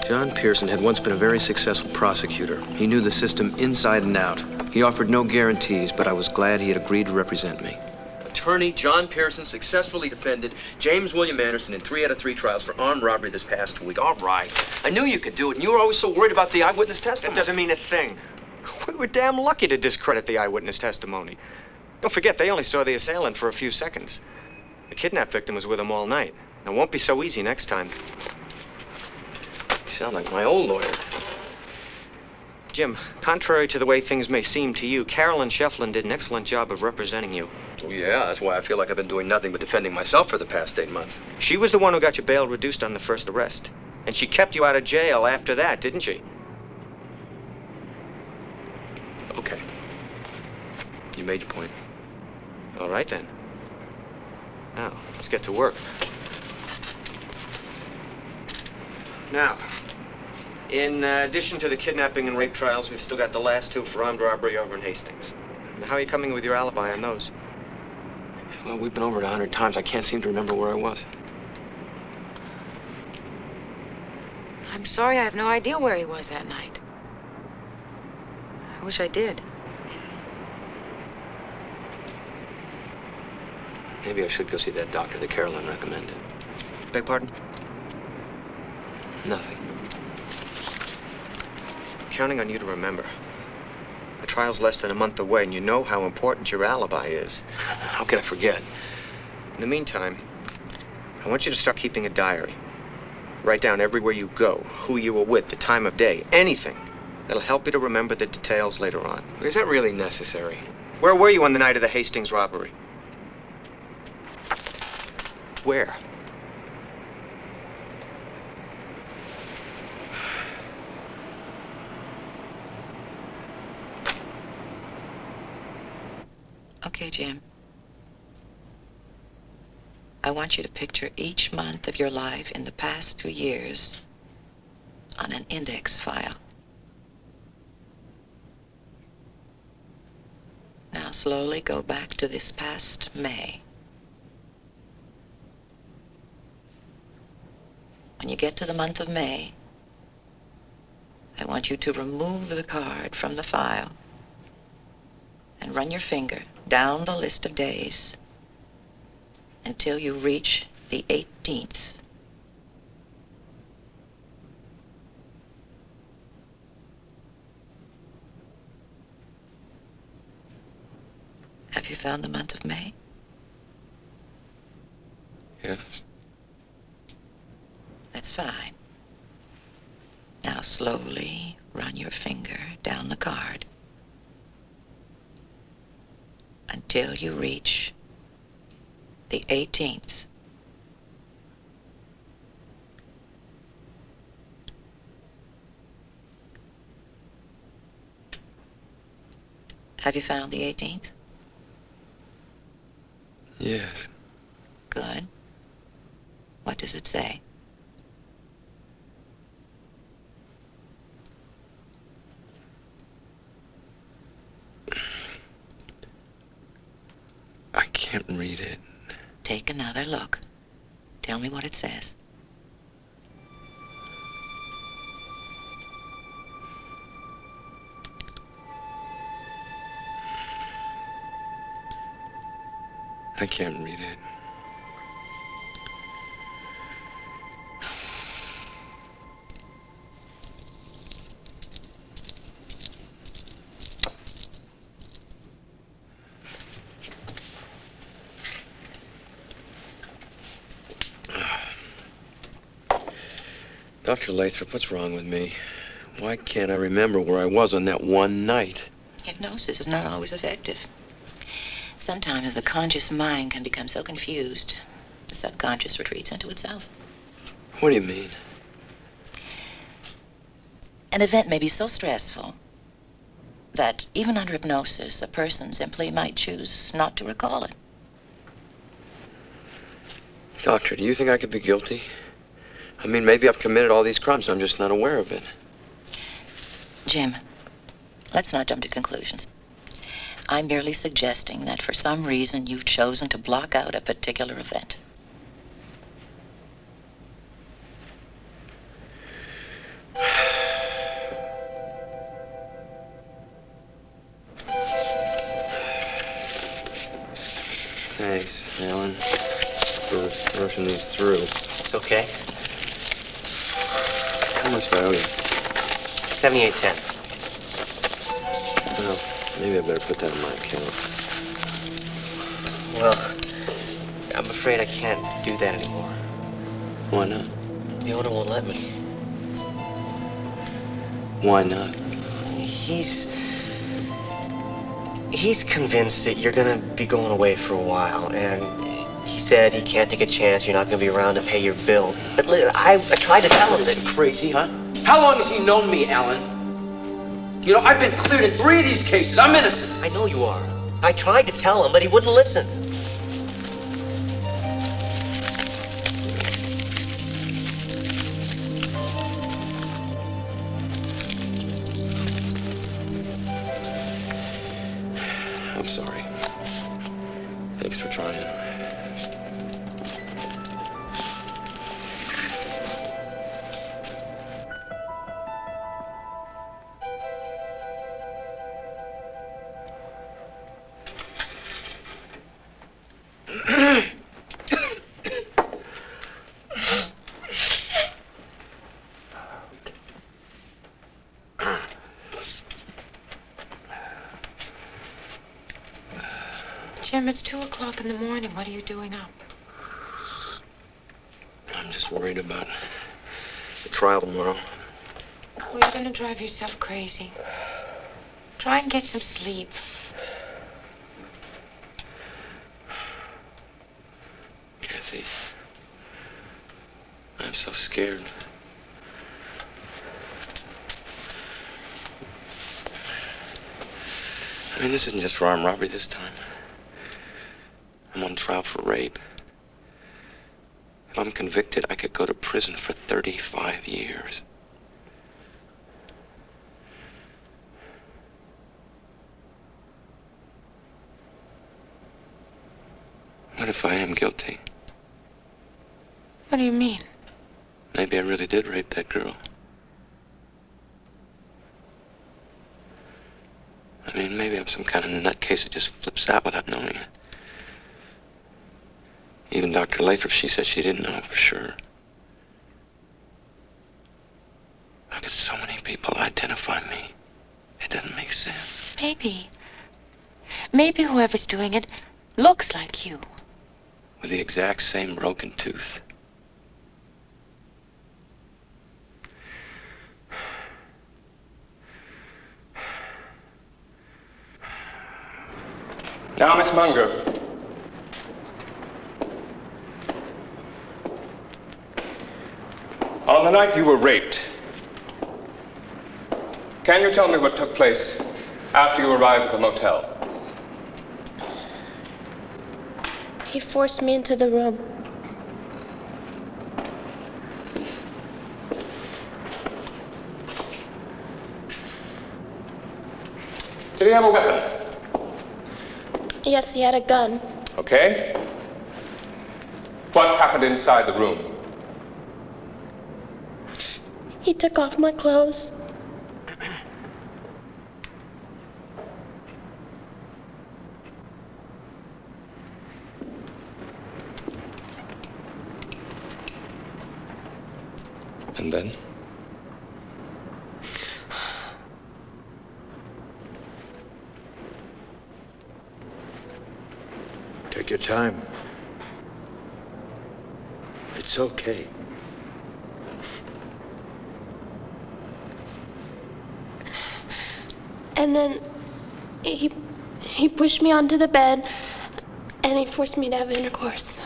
John Pearson had once been a very successful prosecutor. He knew the system inside and out. He offered no guarantees, but I was glad he had agreed to represent me. Attorney John Pearson successfully defended James William Anderson in 3 out of 3 trials for armed robbery this past week. All right. I knew you could do it, and you were always so worried about the eyewitness testimony. That doesn't mean a thing. We were damn lucky to discredit the eyewitness testimony. Don't forget, they only saw the assailant for a few seconds. The kidnapped victim was with him all night. It won't be so easy next time. You sound like my old lawyer. Jim, contrary to the way things may seem to you, Carolyn Shefflin did an excellent job of representing you. Oh, yeah, that's why I feel like I've been doing nothing but defending myself for the past 8 months. She was the one who got your bail reduced on the first arrest. And she kept you out of jail after that, didn't she? Okay. You made your point. All right, then. Now, let's get to work. Now, in addition to the kidnapping and rape trials, we've still got the last two for armed robbery over in Hastings. Now, how are you coming with your alibi on those? Well, we've been over it 100 times. I can't seem to remember where I was. I'm sorry, I have no idea where he was that night. I wish I did. Maybe I should go see that doctor that Carolyn recommended. Beg pardon? Nothing. I'm counting on you to remember. The trial's less than a month away, and you know how important your alibi is. How could I forget? In the meantime, I want you to start keeping a diary. Write down everywhere you go, who you were with, the time of day, anything that'll help you to remember the details later on. Is that really necessary? Where were you on the night of the Hastings robbery? Where? Okay, Jim. I want you to picture each month of your life in the past 2 years on an index file. Now slowly go back to this past May. When you get to the month of May, I want you to remove the card from the file and run your finger down the list of days until you reach the 18th. Have you found the month of May? Yes. That's fine. Now slowly run your finger down the card until you reach the 18th. Have you found the 18th? Yes. Good. What does it say? I can't read it. Take another look. Tell me what it says. I can't read it. Dr. Lathrop, what's wrong with me? Why can't I remember where I was on that one night? Hypnosis is not always effective. Sometimes the conscious mind can become so confused, the subconscious retreats into itself. What do you mean? An event may be so stressful that even under hypnosis, a person simply might choose not to recall it. Doctor, do you think I could be guilty? I mean, maybe I've committed all these crimes and I'm just not aware of it. Jim, let's not jump to conclusions. I'm merely suggesting that for some reason you've chosen to block out a particular event. Thanks, Alan, for rushing these through. It's okay. How much do I owe you? $78.10. Well, maybe I better put that in my account. Well, I'm afraid I can't do that anymore. Why not? The owner won't let me. Why not? He's convinced that you're gonna be going away for a while, and he said he can't take a chance you're not gonna be around to pay your bill. But I tried to tell him that... Crazy, huh? How long has he known me, Alan? You know, I've been cleared in 3 of these cases. I'm innocent. I know you are. I tried to tell him, but he wouldn't listen. Thanks for trying. Jim, it's 2 o'clock in the morning. What are you doing up? I'm just worried about the trial tomorrow. Well, you're gonna drive yourself crazy. Try and get some sleep. Kathy, I'm so scared. I mean, this isn't just for armed robbery this time. I'm on trial for rape. If I'm convicted, I could go to prison for 35 years. What if I am guilty? What do you mean? Maybe I really did rape that girl. I mean, maybe I'm some kind of nutcase that just flips out without knowing it. Even Dr. Lathrop, she said she didn't know for sure. How could so many people identify me? It doesn't make sense. Maybe whoever's doing it looks like you. With the exact same broken tooth. Now, Miss Munger. On the night you were raped, can you tell me what took place after you arrived at the motel? He forced me into the room. Did he have a weapon? Yes, he had a gun. Okay. What happened inside the room? He took off my clothes. And then? Take your time. It's okay. And then he pushed me onto the bed and he forced me to have intercourse.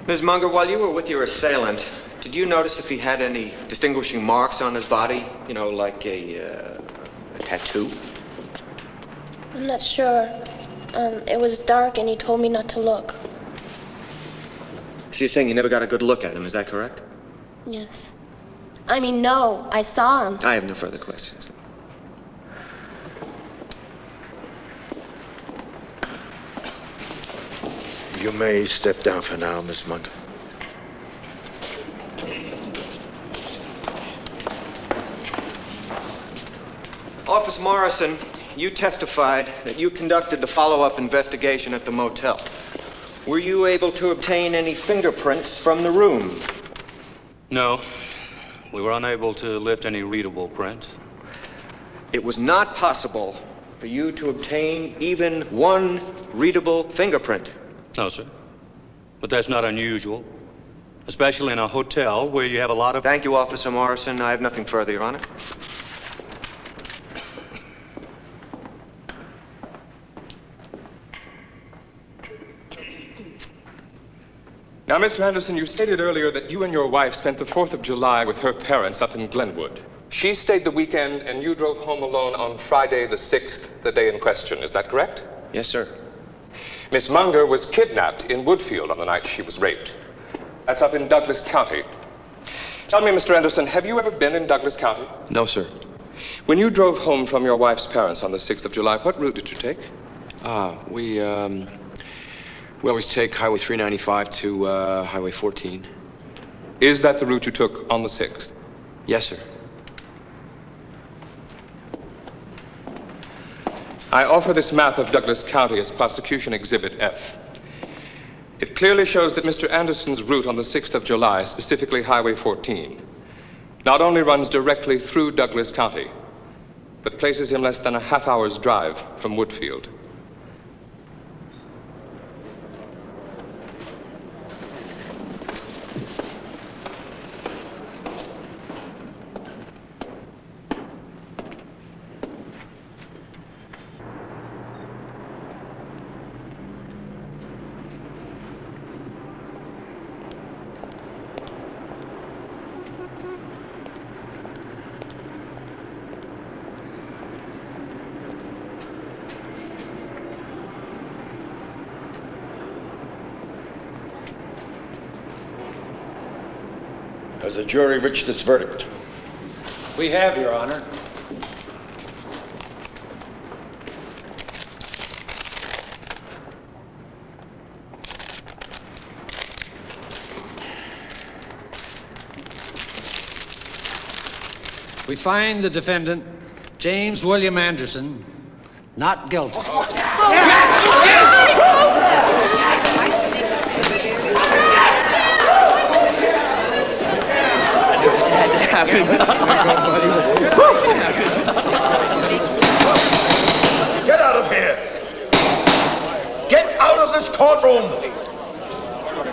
Ms. Munger, while you were with your assailant, did you notice if he had any distinguishing marks on his body? You know, like a tattoo? I'm not sure. It was dark and he told me not to look. So you're saying you never got a good look at him, is that correct? Yes. I mean, no, I saw him. I have no further questions. You may step down for now, Miss Munger. Officer Morrison, you testified that you conducted the follow-up investigation at the motel. Were you able to obtain any fingerprints from the room? No. We were unable to lift any readable prints. It was not possible for you to obtain even one readable fingerprint. No, sir. But that's not unusual, especially in a hotel where you have a lot of... Thank you, Officer Morrison. I have nothing further, Your Honor. Now, Mr. Anderson, you stated earlier that you and your wife spent the 4th of July with her parents up in Glenwood. She stayed the weekend and you drove home alone on Friday the 6th, the day in question. Is that correct? Yes, sir. Miss Munger was kidnapped in Woodfield on the night she was raped. That's up in Douglas County. Tell me, Mr. Anderson, have you ever been in Douglas County? No, sir. When you drove home from your wife's parents on the 6th of July, what route did you take? We always take Highway 395 to Highway 14. Is that the route you took on the 6th? Yes, sir. I offer this map of Douglas County as Prosecution Exhibit F. It clearly shows that Mr. Anderson's route on the 6th of July, specifically Highway 14, not only runs directly through Douglas County, but places him less than a half-hour's drive from Woodfield. Has the jury reached its verdict? We have, Your Honor. We find the defendant, James William Anderson, not guilty. Get out of here! Get out of this courtroom! What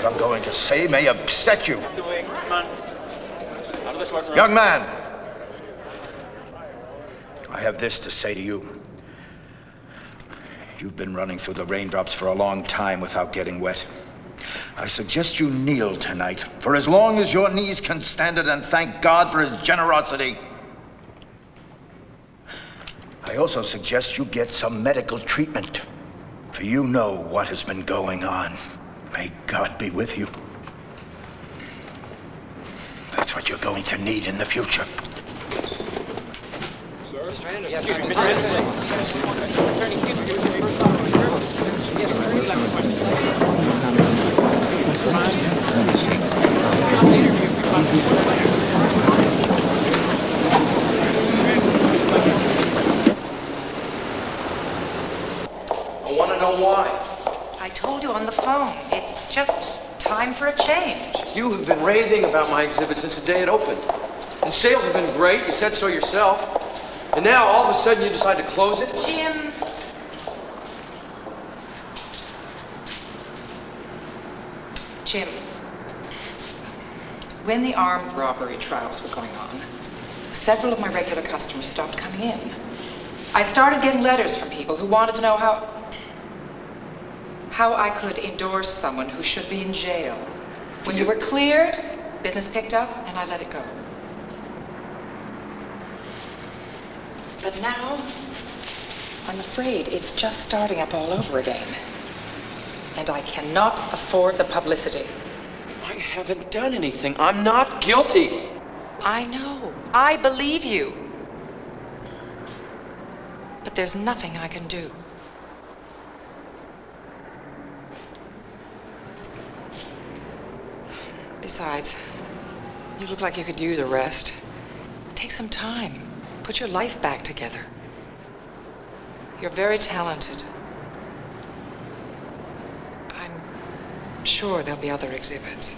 I'm going to say may upset you. Young man, I have this to say to you. You've been running through the raindrops for a long time without getting wet. I suggest you kneel tonight for as long as your knees can stand it and thank God for his generosity. I also suggest you get some medical treatment, for you know what has been going on. May God be with you. That's what you're going to need in the future. Mr. Anderson. Yes, Mr. I want to know why. I told you on the phone. It's just time for a change. You have been raving about my exhibit since the day it opened. And sales have been great. You said so yourself. And now, all of a sudden, you decide to close it? Jim. Jim. When the armed robbery trials were going on, several of my regular customers stopped coming in. I started getting letters from people who wanted to know how I could endorse someone who should be in jail. When you were cleared, business picked up, and I let it go. But now, I'm afraid it's just starting up all over again. And I cannot afford the publicity. I haven't done anything. I'm not guilty. I know. I believe you. But there's nothing I can do. Besides, you look like you could use a rest. Take some time. Put your life back together. You're very talented. I'm sure there'll be other exhibits.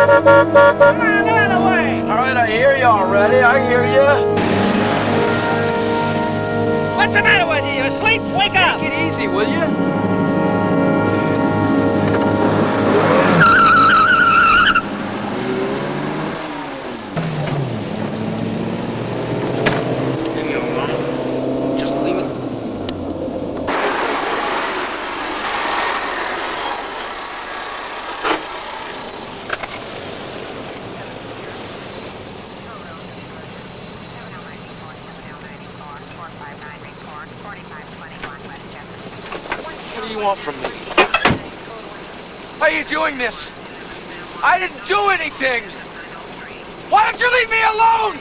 All right, I hear you already. I hear you. What's the matter with you? You asleep? Wake up! Take it easy, will you? Leave me alone. Just leave me. What do you want from me? Why are you doing this? I didn't do anything! Why don't you leave me alone?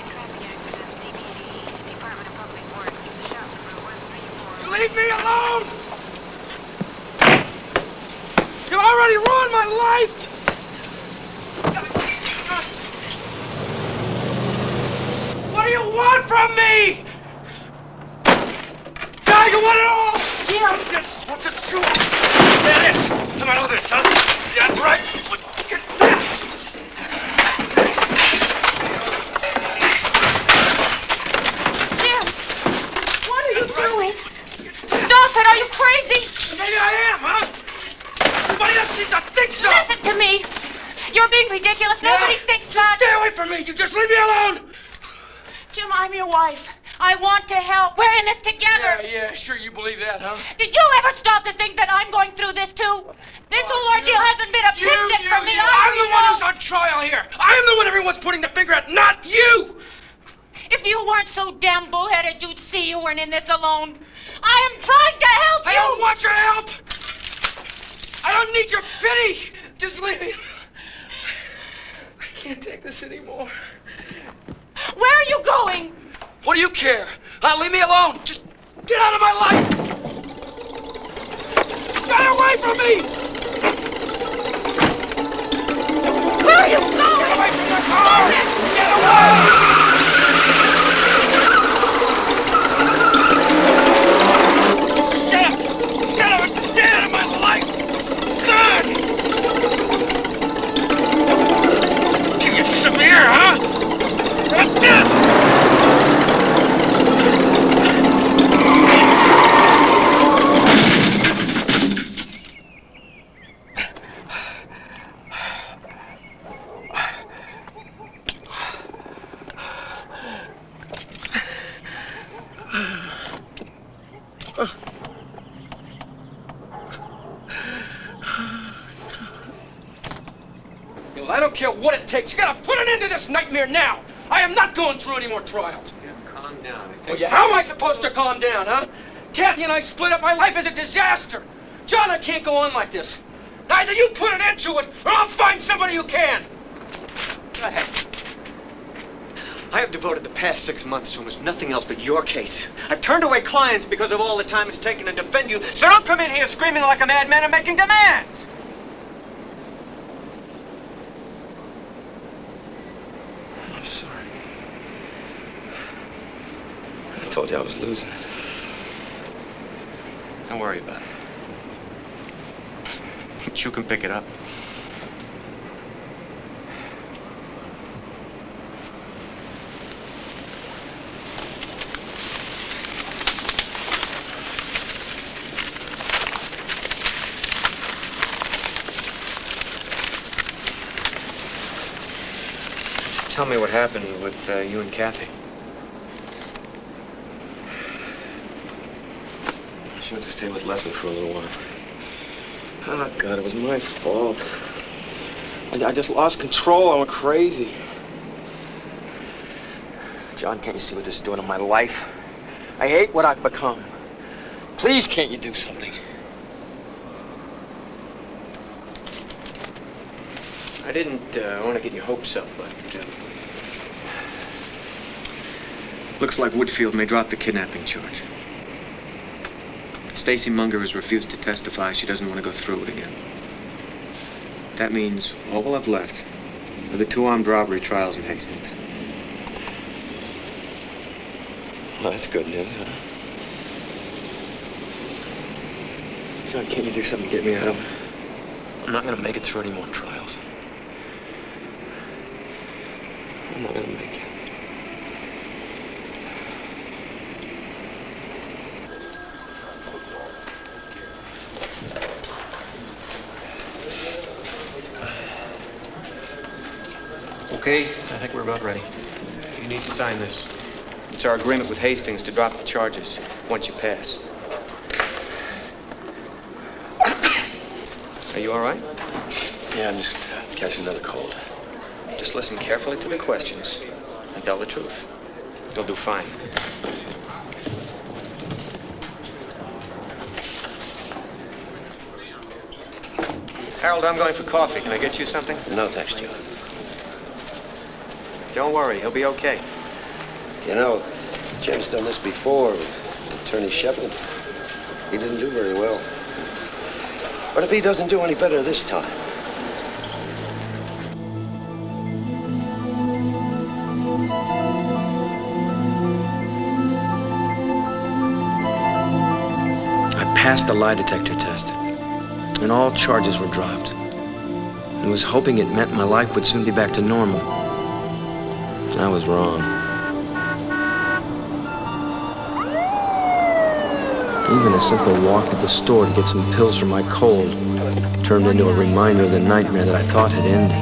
You leave me alone! You already ruined my life! What do you want from me? Now you want it all! Jim! What's this true? Get it! Come on, this, huh? Yeah, right. Get that! Jim! What are you doing? Stop it! Are you crazy? Maybe I am, huh? Everybody else seems to think so! Listen to me! You're being ridiculous. Nobody thinks that. Stay away from me! You just leave me alone! Jim, I'm your wife. I want to help. We're in this together. Yeah, sure you believe that, huh? Did you ever stop to think that I'm going through this too? This whole ordeal hasn't been a picnic for me. I'm the one who's on trial here. I am the one everyone's pointing the finger at, not you! If you weren't so damn bullheaded, you'd see you weren't in this alone. I am trying to help you. I don't want your help. I don't need your pity. Just leave me. I can't take this anymore. Where are you going? What do you care? Leave me alone. Just get out of my life. Get away from me. Where are you going? Get away from the car. Get away. Get out of my life. God. Give you some air, huh? Like this. I don't care what it takes. You gotta put an end to this nightmare now. I am not going through any more trials. Calm down. Well, yeah, how am I supposed to calm down, huh? Kathy and I split up. My life is a disaster. John, I can't go on like this. Either you put an end to it, or I'll find somebody who can. Go ahead. I have devoted the past 6 months to almost nothing else but your case. I've turned away clients because of all the time it's taken to defend you, so don't come in here screaming like a madman and making demands! I'm sorry. I told you I was losing. Don't worry about it. But you can pick it up. Tell me what happened with you and Kathy. She went to stay with Leslie for a little while. Oh, God, it was my fault. I just lost control. I went crazy. John, can't you see what this is doing to my life? I hate what I've become. Please, can't you do something? I didn't want to get your hopes up, but looks like Woodfield may drop the kidnapping charge. Stacy Munger has refused to testify. She doesn't want to go through it again. That means all we'll have left are the 2 armed robbery trials in Hastings. Well, that's good news, huh? John, can't you do something to get me out of it? I'm not going to make it through any more trials. I'm not gonna make it. Okay, I think we're about ready. You need to sign this. It's our agreement with Hastings to drop the charges once you pass. Are you all right? Yeah, I'm just catching another cold. Just listen carefully to the questions and tell the truth. You'll do fine. Harold, I'm going for coffee. Can I get you something? No, thanks, Joe. Don't worry, he'll be okay. You know, Jim's done this before with Attorney Shepard. He didn't do very well. What if he doesn't do any better this time? I passed the lie detector test, and all charges were dropped. I was hoping it meant my life would soon be back to normal. I was wrong. Even a simple walk to the store to get some pills for my cold turned into a reminder of the nightmare that I thought had ended.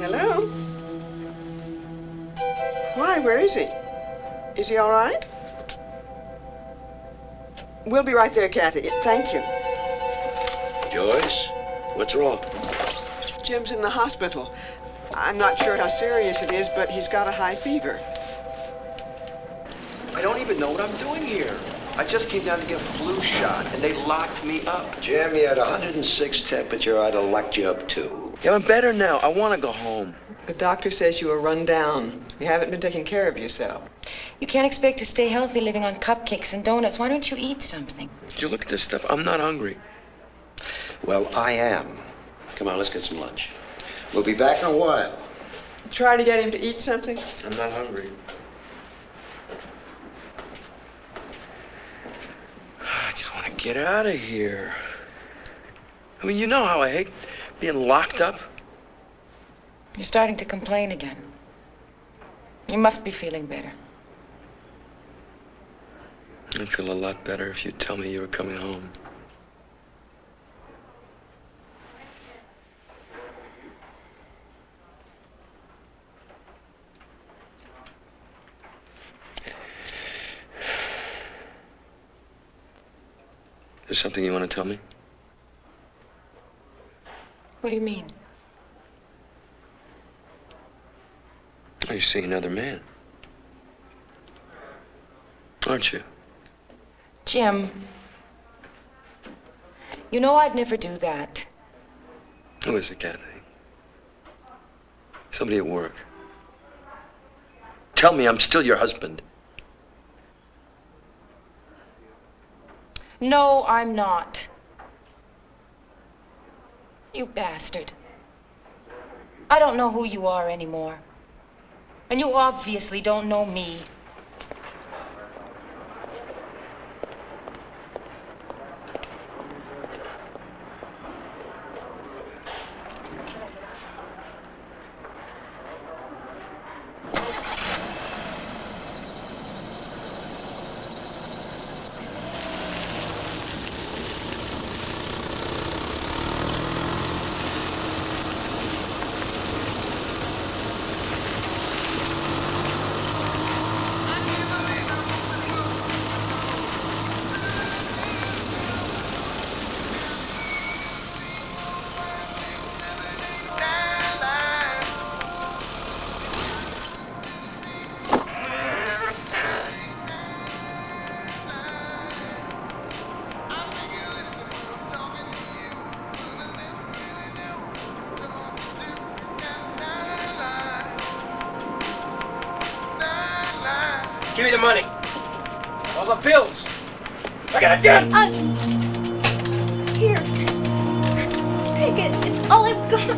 Hello? Why, where is he? Is he all right? We'll be right there, Kathy. Thank you. Joyce, what's wrong? Jim's in the hospital. I'm not sure how serious it is, but he's got a high fever. I don't even know what I'm doing here. I just came down to get a flu shot, and they locked me up. Jim, you had 106 temperature. I'd have locked you up, too. Yeah, I'm better now. I want to go home. The doctor says you were run down. You haven't been taking care of yourself. You can't expect to stay healthy living on cupcakes and donuts. Why don't you eat something? Did you look at this stuff? I'm not hungry. Well, I am. Come on, let's get some lunch. We'll be back in a while. Try to get him to eat something? I'm not hungry. I just want to get out of here. I mean, you know how I hate being locked up. You're starting to complain again. You must be feeling better. I'd feel a lot better if you'd tell me you were coming home. There's something you want to tell me? What do you mean? Oh, you're seeing another man. Aren't you? Jim, you know I'd never do that. Who is it, Kathy? Somebody at work. Tell me I'm still your husband. No, I'm not. You bastard. I don't know who you are anymore. And you obviously don't know me. Give me the money. All the bills. I got a debt. Here. Take it. It's all I've got.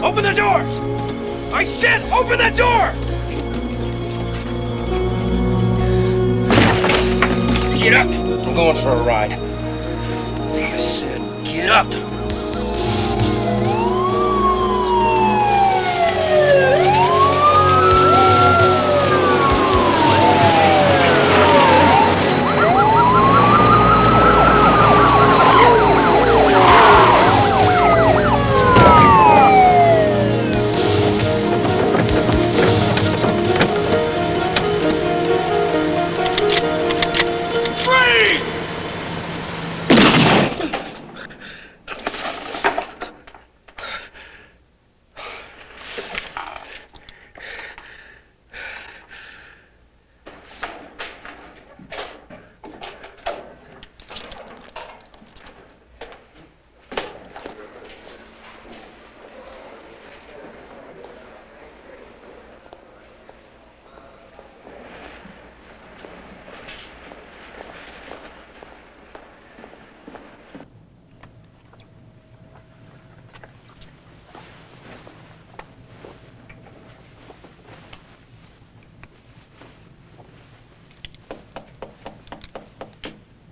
Open the doors! I said open the door! Get up! I'm going for a ride. I said get up!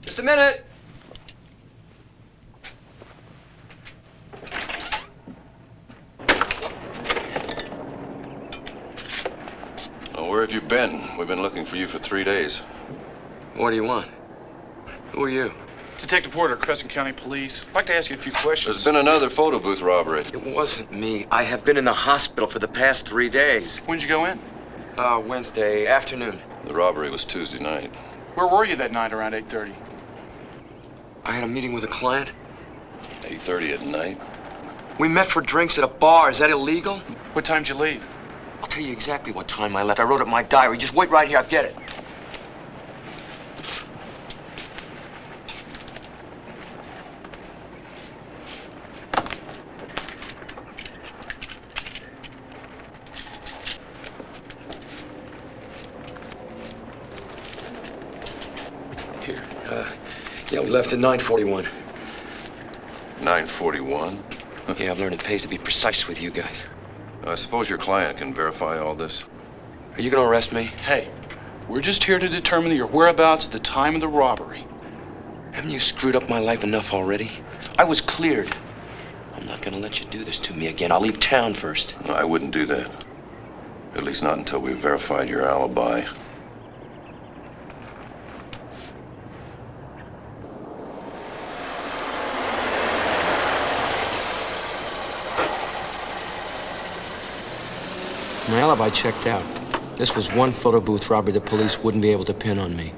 Just a minute. Well, where have you been? We've been looking for you for 3 days. What do you want? Who are you? Detective Porter, Crescent County Police. I'd like to ask you a few questions. There's been another photo booth robbery. It wasn't me. I have been in the hospital for the past 3 days. When'd you go in? Wednesday afternoon. The robbery was Tuesday night. Where were you that night around 8:30? I had a meeting with a client. 8:30 at night? We met for drinks at a bar. Is that illegal? What time'd you leave? I'll tell you exactly what time I left. I wrote it in my diary. Just wait right here. I'll get it. Here. Yeah, we left at 9:41. 9:41? Yeah, I've learned it pays to be precise with you guys. I suppose your client can verify all this. Are you gonna arrest me? Hey, we're just here to determine your whereabouts at the time of the robbery. Haven't you screwed up my life enough already? I was cleared. I'm not gonna let you do this to me again. I'll leave town first. No, I wouldn't do that. At least not until we've verified your alibi. My alibi checked out. This was one photo booth robbery the police wouldn't be able to pin on me.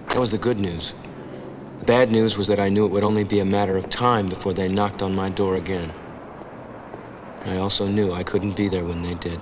That was the good news. The bad news was that I knew it would only be a matter of time before they knocked on my door again. I also knew I couldn't be there when they did.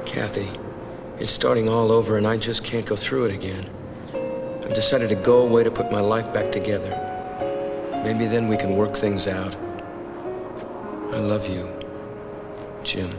Kathy, it's starting all over and I just can't go through it again. I've decided to go away to put my life back together. Maybe then we can work things out. I love you, Jim.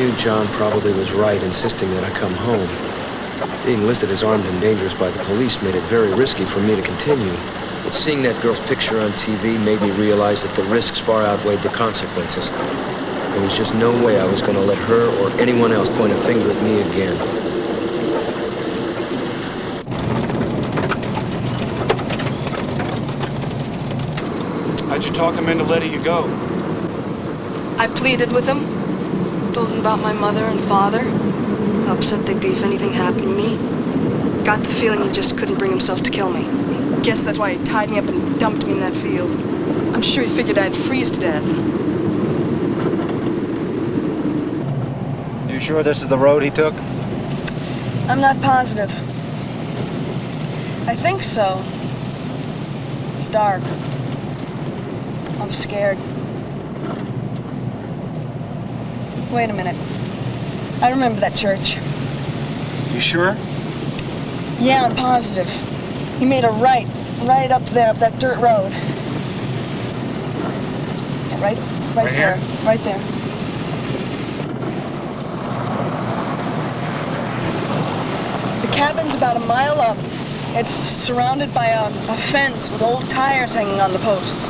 knew John probably was right, insisting that I come home. Being listed as armed and dangerous by the police made it very risky for me to continue. But seeing that girl's picture on TV made me realize that the risks far outweighed the consequences. There was just no way I was going to let her or anyone else point a finger at me again. How'd you talk him into letting you go? I pleaded with him, told him about my mother and father, how upset they'd be if anything happened to me. Got the feeling he just couldn't bring himself to kill me. Guess that's why he tied me up and dumped me in that field. I'm sure he figured I'd freeze to death. You sure this is the road he took? I'm not positive. I think so. It's dark. I'm scared. Wait a minute. I remember that church. You sure? Yeah, I'm positive. He made a right up there, up that dirt road. Yeah, right there. Here? Right there. The cabin's about a mile up. It's surrounded by a fence with old tires hanging on the posts.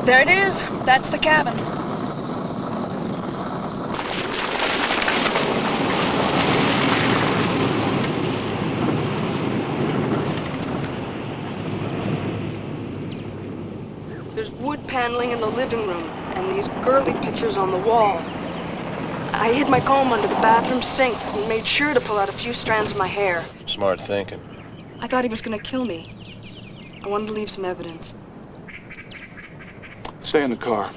There it is. That's the cabin. There's wood paneling in the living room and these girly pictures on the wall. I hid my comb under the bathroom sink and made sure to pull out a few strands of my hair. Smart thinking. I thought he was gonna kill me. I wanted to leave some evidence. Stay in the car.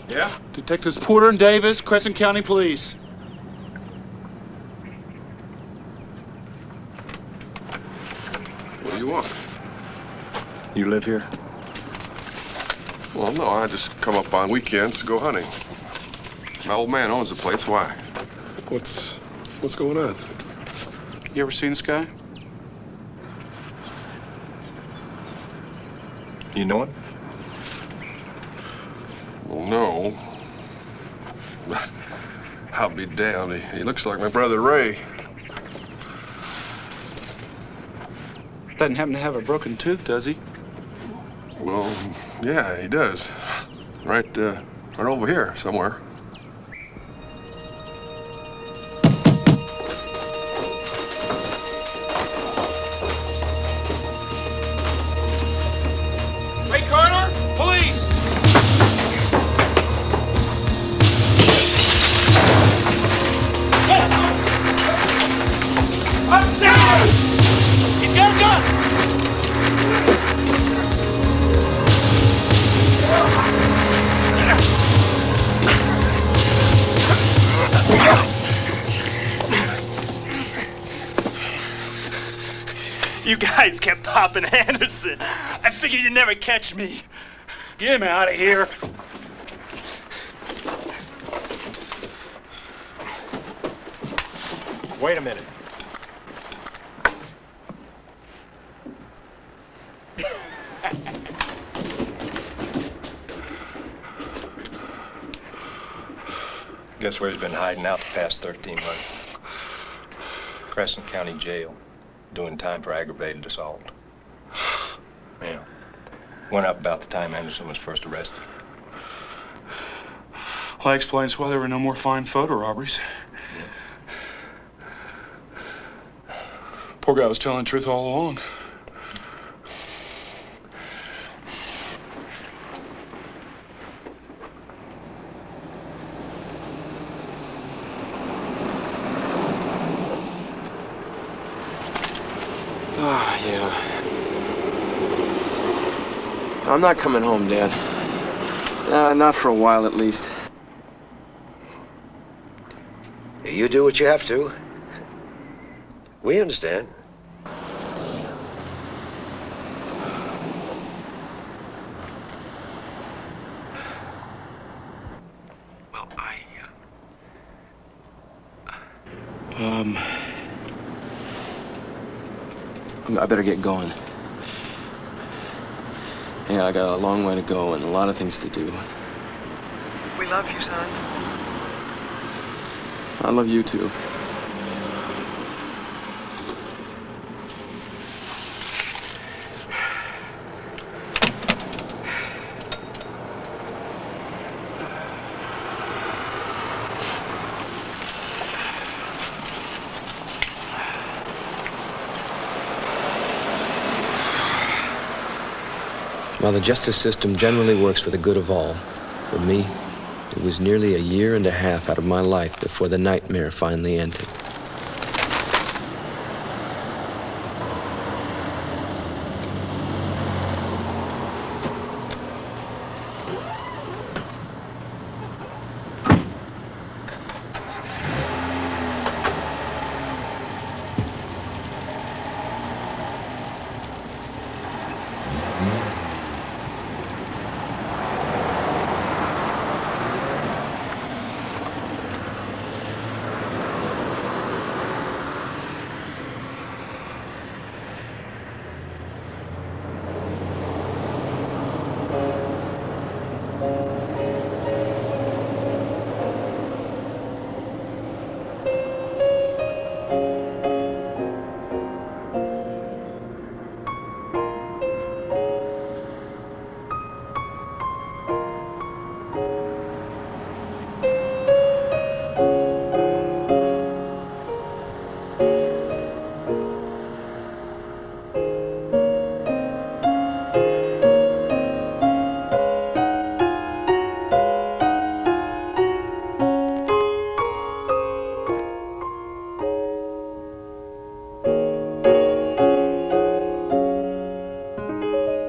Yeah? Detectives Porter and Davis, Crescent County Police. What do you want? You live here? Well, no, I just come up on weekends to go hunting. My old man owns the place. Why? What's going on? You ever seen this guy? You know him? Well, no. I'll be damned. He looks like my brother Ray. Doesn't happen to have a broken tooth, does he? Well, yeah, he does. Right over here somewhere. Ray Carter, police! Upstairs! He's got a gun! You guys kept popping Anderson. I figured you'd never catch me. Get him out of here. Wait a minute. Guess where he's been hiding out the past 13 months? Crescent County Jail, doing time for aggravated assault. Yeah. Went up about the time Anderson was first arrested. Well, that explains why there were no more fine photo robberies. Poor guy was telling the truth all along. Yeah. I'm not coming home, Dad. Not for a while, at least. You do what you have to. We understand. Well, I better get going. Yeah, I got a long way to go and a lot of things to do. We love you, son. I love you too. While the justice system generally works for the good of all, for me, it was nearly a year and a half out of my life before the nightmare finally ended.